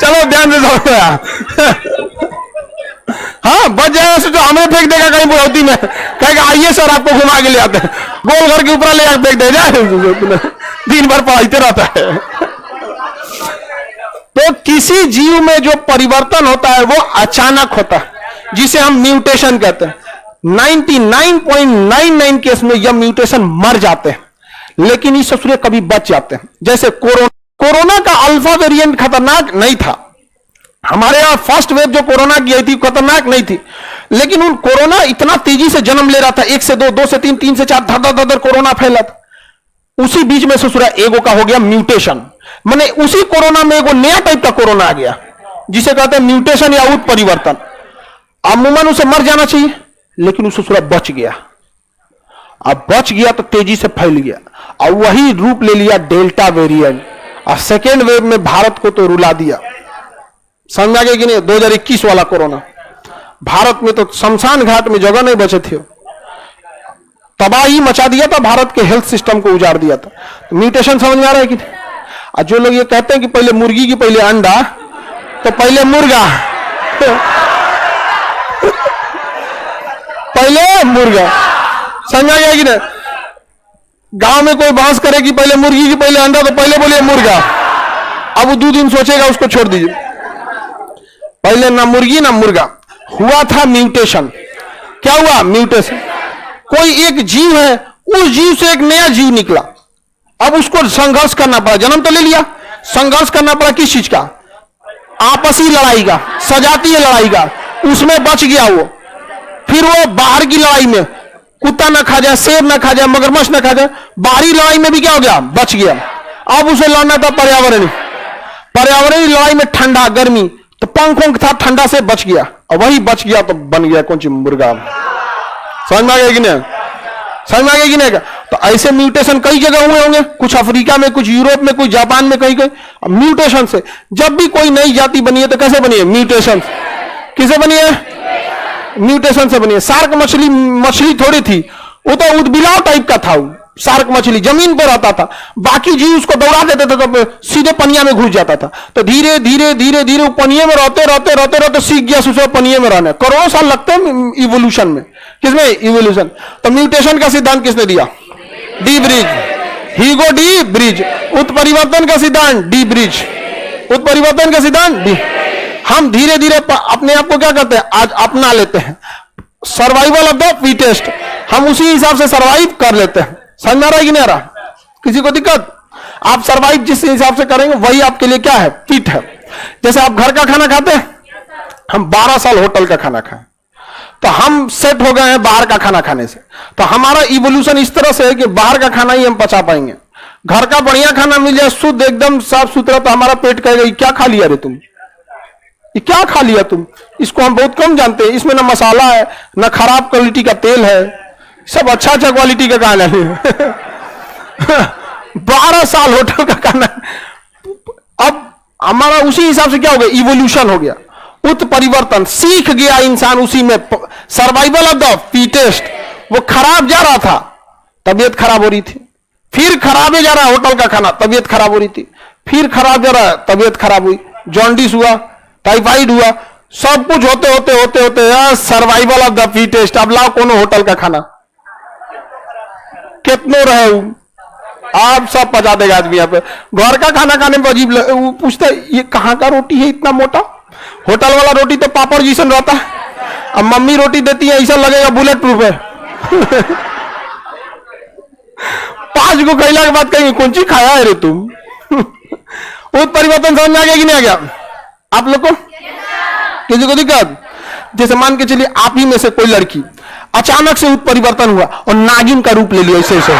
चलो ध्यान से समझो। हाँ बच जाएगा, सोचो हमें फेंक देगा कहीं बुढ़ौती में, कहेगा आइए सर आपको घुमा के ले आते हैं, गोल घर के ऊपर ले आकर फेंक दे जाए, दिन भर पढ़ाते रहता है। तो किसी जीव में जो परिवर्तन होता है वो अचानक होता है, जिसे हम म्यूटेशन कहते हैं। 99.99 केस में यह म्यूटेशन मर जाते हैं, लेकिन इस ससुरे कभी बच जाते हैं। जैसे कोरोना का अल्फा वेरिएंट खतरनाक नहीं था। हमारे यहां फर्स्ट वेव जो कोरोना की आई थी खतरनाक नहीं थी, लेकिन उन कोरोना इतना तेजी से जन्म ले रहा था, 1 से 2, 2 से 3, 3 से 4, धर कोरोना फैला था। उसी बीच में ससुरा एगो का हो गया म्यूटेशन, माने उसी कोरोना में एगो नया टाइप का कोरोना आ गया, जिसे कहते हैं म्यूटेशन या उत्परिवर्तन। अमूमन उसे मर जाना चाहिए, लेकिन उस ससुरा बच गया। अब बच गया तो तेजी से फैल गया, और वही रूप ले लिया डेल्टा वेरिएंट, और सेकेंड वेव में भारत को तो रुला दिया। समझा गया कि नहीं? 2021 वाला कोरोना भारत में तो शमशान घाट में जगह नहीं बचे थे, तबाही मचा दिया था, भारत के हेल्थ सिस्टम को उजाड़ दिया था। तो म्यूटेशन समझ में आ रहा है कि नहीं? और जो लोग ये कहते हैं कि पहले मुर्गी की पहले अंडा, तो पहले मुर्गा पहले मुर्गा, समझा गया कि नहीं? गांव में कोई बहस करे कि पहले मुर्गी की पहले अंडा, तो पहले बोलिए मुर्गा। अब वो 2 दिन सोचेगा, उसको छोड़ दीजिए। पहले ना मुर्गी ना मुर्गा, हुआ था म्यूटेशन। क्या हुआ? म्यूटेशन। कोई एक जीव है, उस जीव से एक नया जीव निकला, अब उसको संघर्ष करना पड़ा। जन्म तो ले लिया, संघर्ष करना पड़ा किस चीज का? आपसी लड़ाई का, सजातीय लड़ाई का। उसमें बच गया वो। फिर वो बाहर की लड़ाई में कुत्ता ना खा जाए, शेर ना खा जाए, मगरमच्छ ना खा जाए, बाहरी लड़ाई में भी क्या हो गया, बच गया। अब उसे लड़ना था पर्यावरणीय लड़ाई में ठंडा गर्मी, तो पंख था, ठंडा से बच गया, और वही बच गया तो बन गया कौन सी मुर्गा। समझ में आ गया कि नहीं? समझ में आ गया कि नहीं? तो ऐसे म्यूटेशन कई जगह हुए होंगे, कुछ अफ्रीका में, कुछ यूरोप में, कुछ जापान में, कहीं कहीं म्यूटेशन से। जब भी कोई नई जाति बनी है तो कैसे बनी है? म्यूटेशन। किसे बनी है? म्यूटेशन से बनी है। शार्क मछली थोड़ी थी, वो तो उदबिलाव टाइप का था। शार्क मछली जमीन पर रहता था, बाकी जीव उसको दौड़ा देते थे तो सीधे पनिया में घुस जाता था। तो धीरे धीरे धीरे धीरे वो पनिया में रहते सीख गया उसे पनिया में रहने। करोड़ों साल लगते हैं इवोल्यूशन में। किसमें? इवोल्यूशन। तो म्यूटेशन का सिद्धांत किसने दिया? D bridge. Hugo de bridge. उत्परिवर्तन का सिद्धांत डी ब्रिज। उत्परिवर्तन का सिद्धांत डी। हम धीरे धीरे अपने आप को क्या करते हैं? आज अपना लेते हैं। सर्वाइवल ऑफ द फिटेस्ट, हम उसी हिसाब से सर्वाइव कर लेते हैं। समझ में आ रहा है कि नहीं आ रहा? किसी को दिक्कत? आप सर्वाइव जिस हिसाब से करेंगे वही आपके लिए क्या है? फिट है। जैसे आप घर का खाना खाते हैं, हम 12 साल होटल का खाना खाएं तो हम सेट हो गए हैं बाहर का खाना खाने से। तो हमारा इवोल्यूशन इस तरह से है कि बाहर का खाना ही हम पचा पाएंगे। घर का बढ़िया खाना मिल जाए, शुद्ध एकदम साफ सुथरा, तो हमारा पेट कहेगा क्या खा लिया रे तुम, ये क्या खा लिया तुम, इसको हम बहुत कम जानते हैं, इसमें ना मसाला है, ना खराब क्वालिटी का तेल है, सब अच्छा क्वालिटी का खाना है। 12 साल होटल का खाना। अब हमारा उसी हिसाब से क्या हो गया? इवोल्यूशन हो गया, उत्परिवर्तन। सीख गया इंसान उसी में। Survival of the fittest. वो खराब जा रहा था, तबीयत खराब हो रही थी, फिर खराब जा रहा है होटल का खाना, तबीयत खराब हो रही थी, फिर खराब जा रहा है, तबीयत खराब हुई, जॉन्डिस हुआ, टाइफाइड हुआ, सब कुछ होते होते होते होते सर्वाइवल ऑफ द फिटेस्ट। अब लाओ कोनो होटल का खाना, कितनो रहे आप सब पचा देगा आदमी। यहाँ पे घर का खाना खाने में अजीब पूछता है ये कहाँ का रोटी है इतना मोटा? होटल वाला रोटी तो पापड़ जैसा रहता है, अब मम्मी रोटी देती है ऐसा लगेगा बुलेट प्रूफ है। 5 को खैला के बाद कहेंगे कौन सी खाया है रे तुम? उत्परिवर्तन समझ में आ गया कि नहीं आ गया आप लोग को? किसी को दिक्कत? जैसे मान के चलिए आप ही में से कोई लड़की अचानक से उत्परिवर्तन हुआ और नागिन का रूप ले लिया, ऐसे ऐसे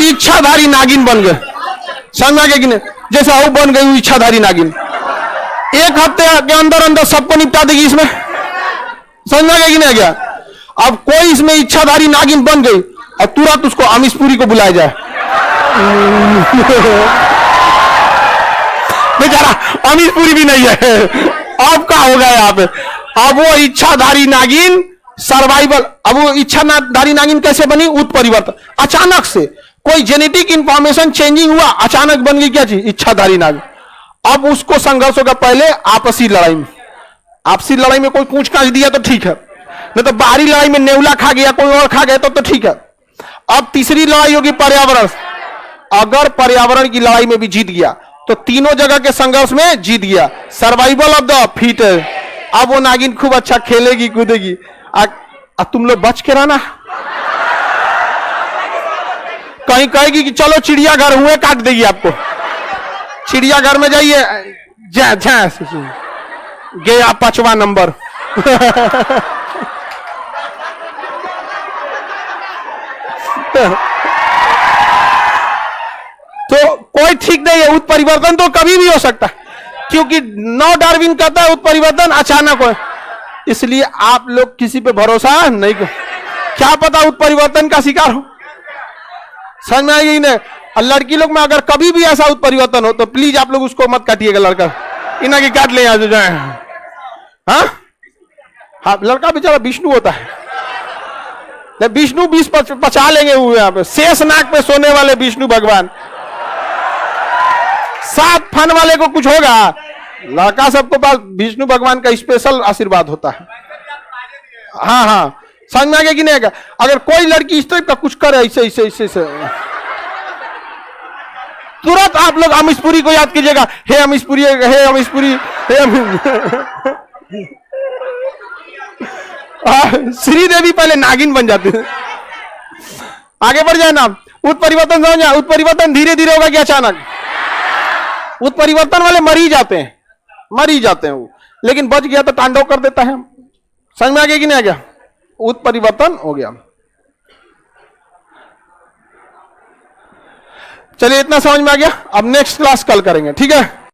इच्छाधारी नागिन बन गए। समझ में आ गया कि नहीं? जैसे आओ बन गई इच्छाधारी नागिन, 1 हफ्ते के अंदर अंदर सबको निपटा देगी इसमें। समझ में आ गया कि नहीं आ गया? अब कोई इसमें इच्छाधारी नागिन बन गई और तुरंत उसको अमीशपुरी को बुलाया जाए। बेचारा अमीशपुरी भी नहीं है। अब क्या होगा यहाँ पे? अब वो इच्छाधारी नागिन सर्वाइवल। अब वो इच्छाधारी नागिन कैसे बनी? उत्परिवर्तन। अचानक से कोई जेनेटिक इंफॉर्मेशन चेंजिंग हुआ, अचानक बन गई क्या चीज? इच्छाधारी नागिन। अब उसको संघर्ष होगा पहले आपसी लड़ाई में। आपसी लड़ाई में कोई पूछ काछ दिया तो ठीक है, नहीं तो बाहरी लड़ाई में नेवला खा गया, कोई और खा गया तो ठीक है। अब तीसरी लड़ाई होगी पर्यावरण। अगर पर्यावरण की लड़ाई में भी जीत गया तो तीनों जगह के संघर्ष में जीत गया, सर्वाइवल ऑफ द फिट। अब वो नागिन खूब अच्छा खेलेगी कूदेगी, तुम लोग बच के रहना। कहीं कहेगी कि चलो चिड़ियाघर हुए, काट देगी आपको। चिड़ियाघर में जाइए, गया 5वां नंबर। तो कोई ठीक नहीं है, उत्परिवर्तन तो कभी भी हो सकता है, क्योंकि नो डार्विन कहता है उत्परिवर्तन अचानक हो। इसलिए आप लोग किसी पे भरोसा नहीं करो, क्या पता उत्परिवर्तन का शिकार हो। समझ में आएगी नहीं? और लड़की लोग में अगर कभी भी ऐसा उत्परिवर्तन हो तो प्लीज आप लोग उसको मत काटिएगा, लड़का इन्हें की काट ले यहाँ से जाए। हाँ, लड़का बेचारा विष्णु होता है, विष्णु 20 पचा लेंगे हुए यहाँ पे, शेष नाग पे सोने वाले विष्णु भगवान। 7 फन वाले को कुछ होगा, लड़का सबको पास विष्णु भगवान का स्पेशल आशीर्वाद होता है। हाँ हाँ, समझ में आ गया कि नहीं आएगा? अगर कोई लड़की इस टाइप का कुछ करे ऐसे ऐसे ऐसे तुरंत आप लोग अमीशपुरी को याद कीजिएगा। हे अमीशपुरी, हे अमीशपुरी, हे श्रीदेवी पहले नागिन बन जाते हैं। आगे बढ़ जाए ना, उत्परिवर्तन समझ जाए। उत्परिवर्तन धीरे धीरे होगा कि अचानक? उत्परिवर्तन वाले मर ही जाते हैं, मर ही जाते हैं वो, लेकिन बच गया तो तांडव कर देता है। समझ में आ गया कि नहीं आ गया? उत्परिवर्तन हो गया। चलिए इतना समझ में आ गया। अब नेक्स्ट क्लास कल करेंगे, ठीक है।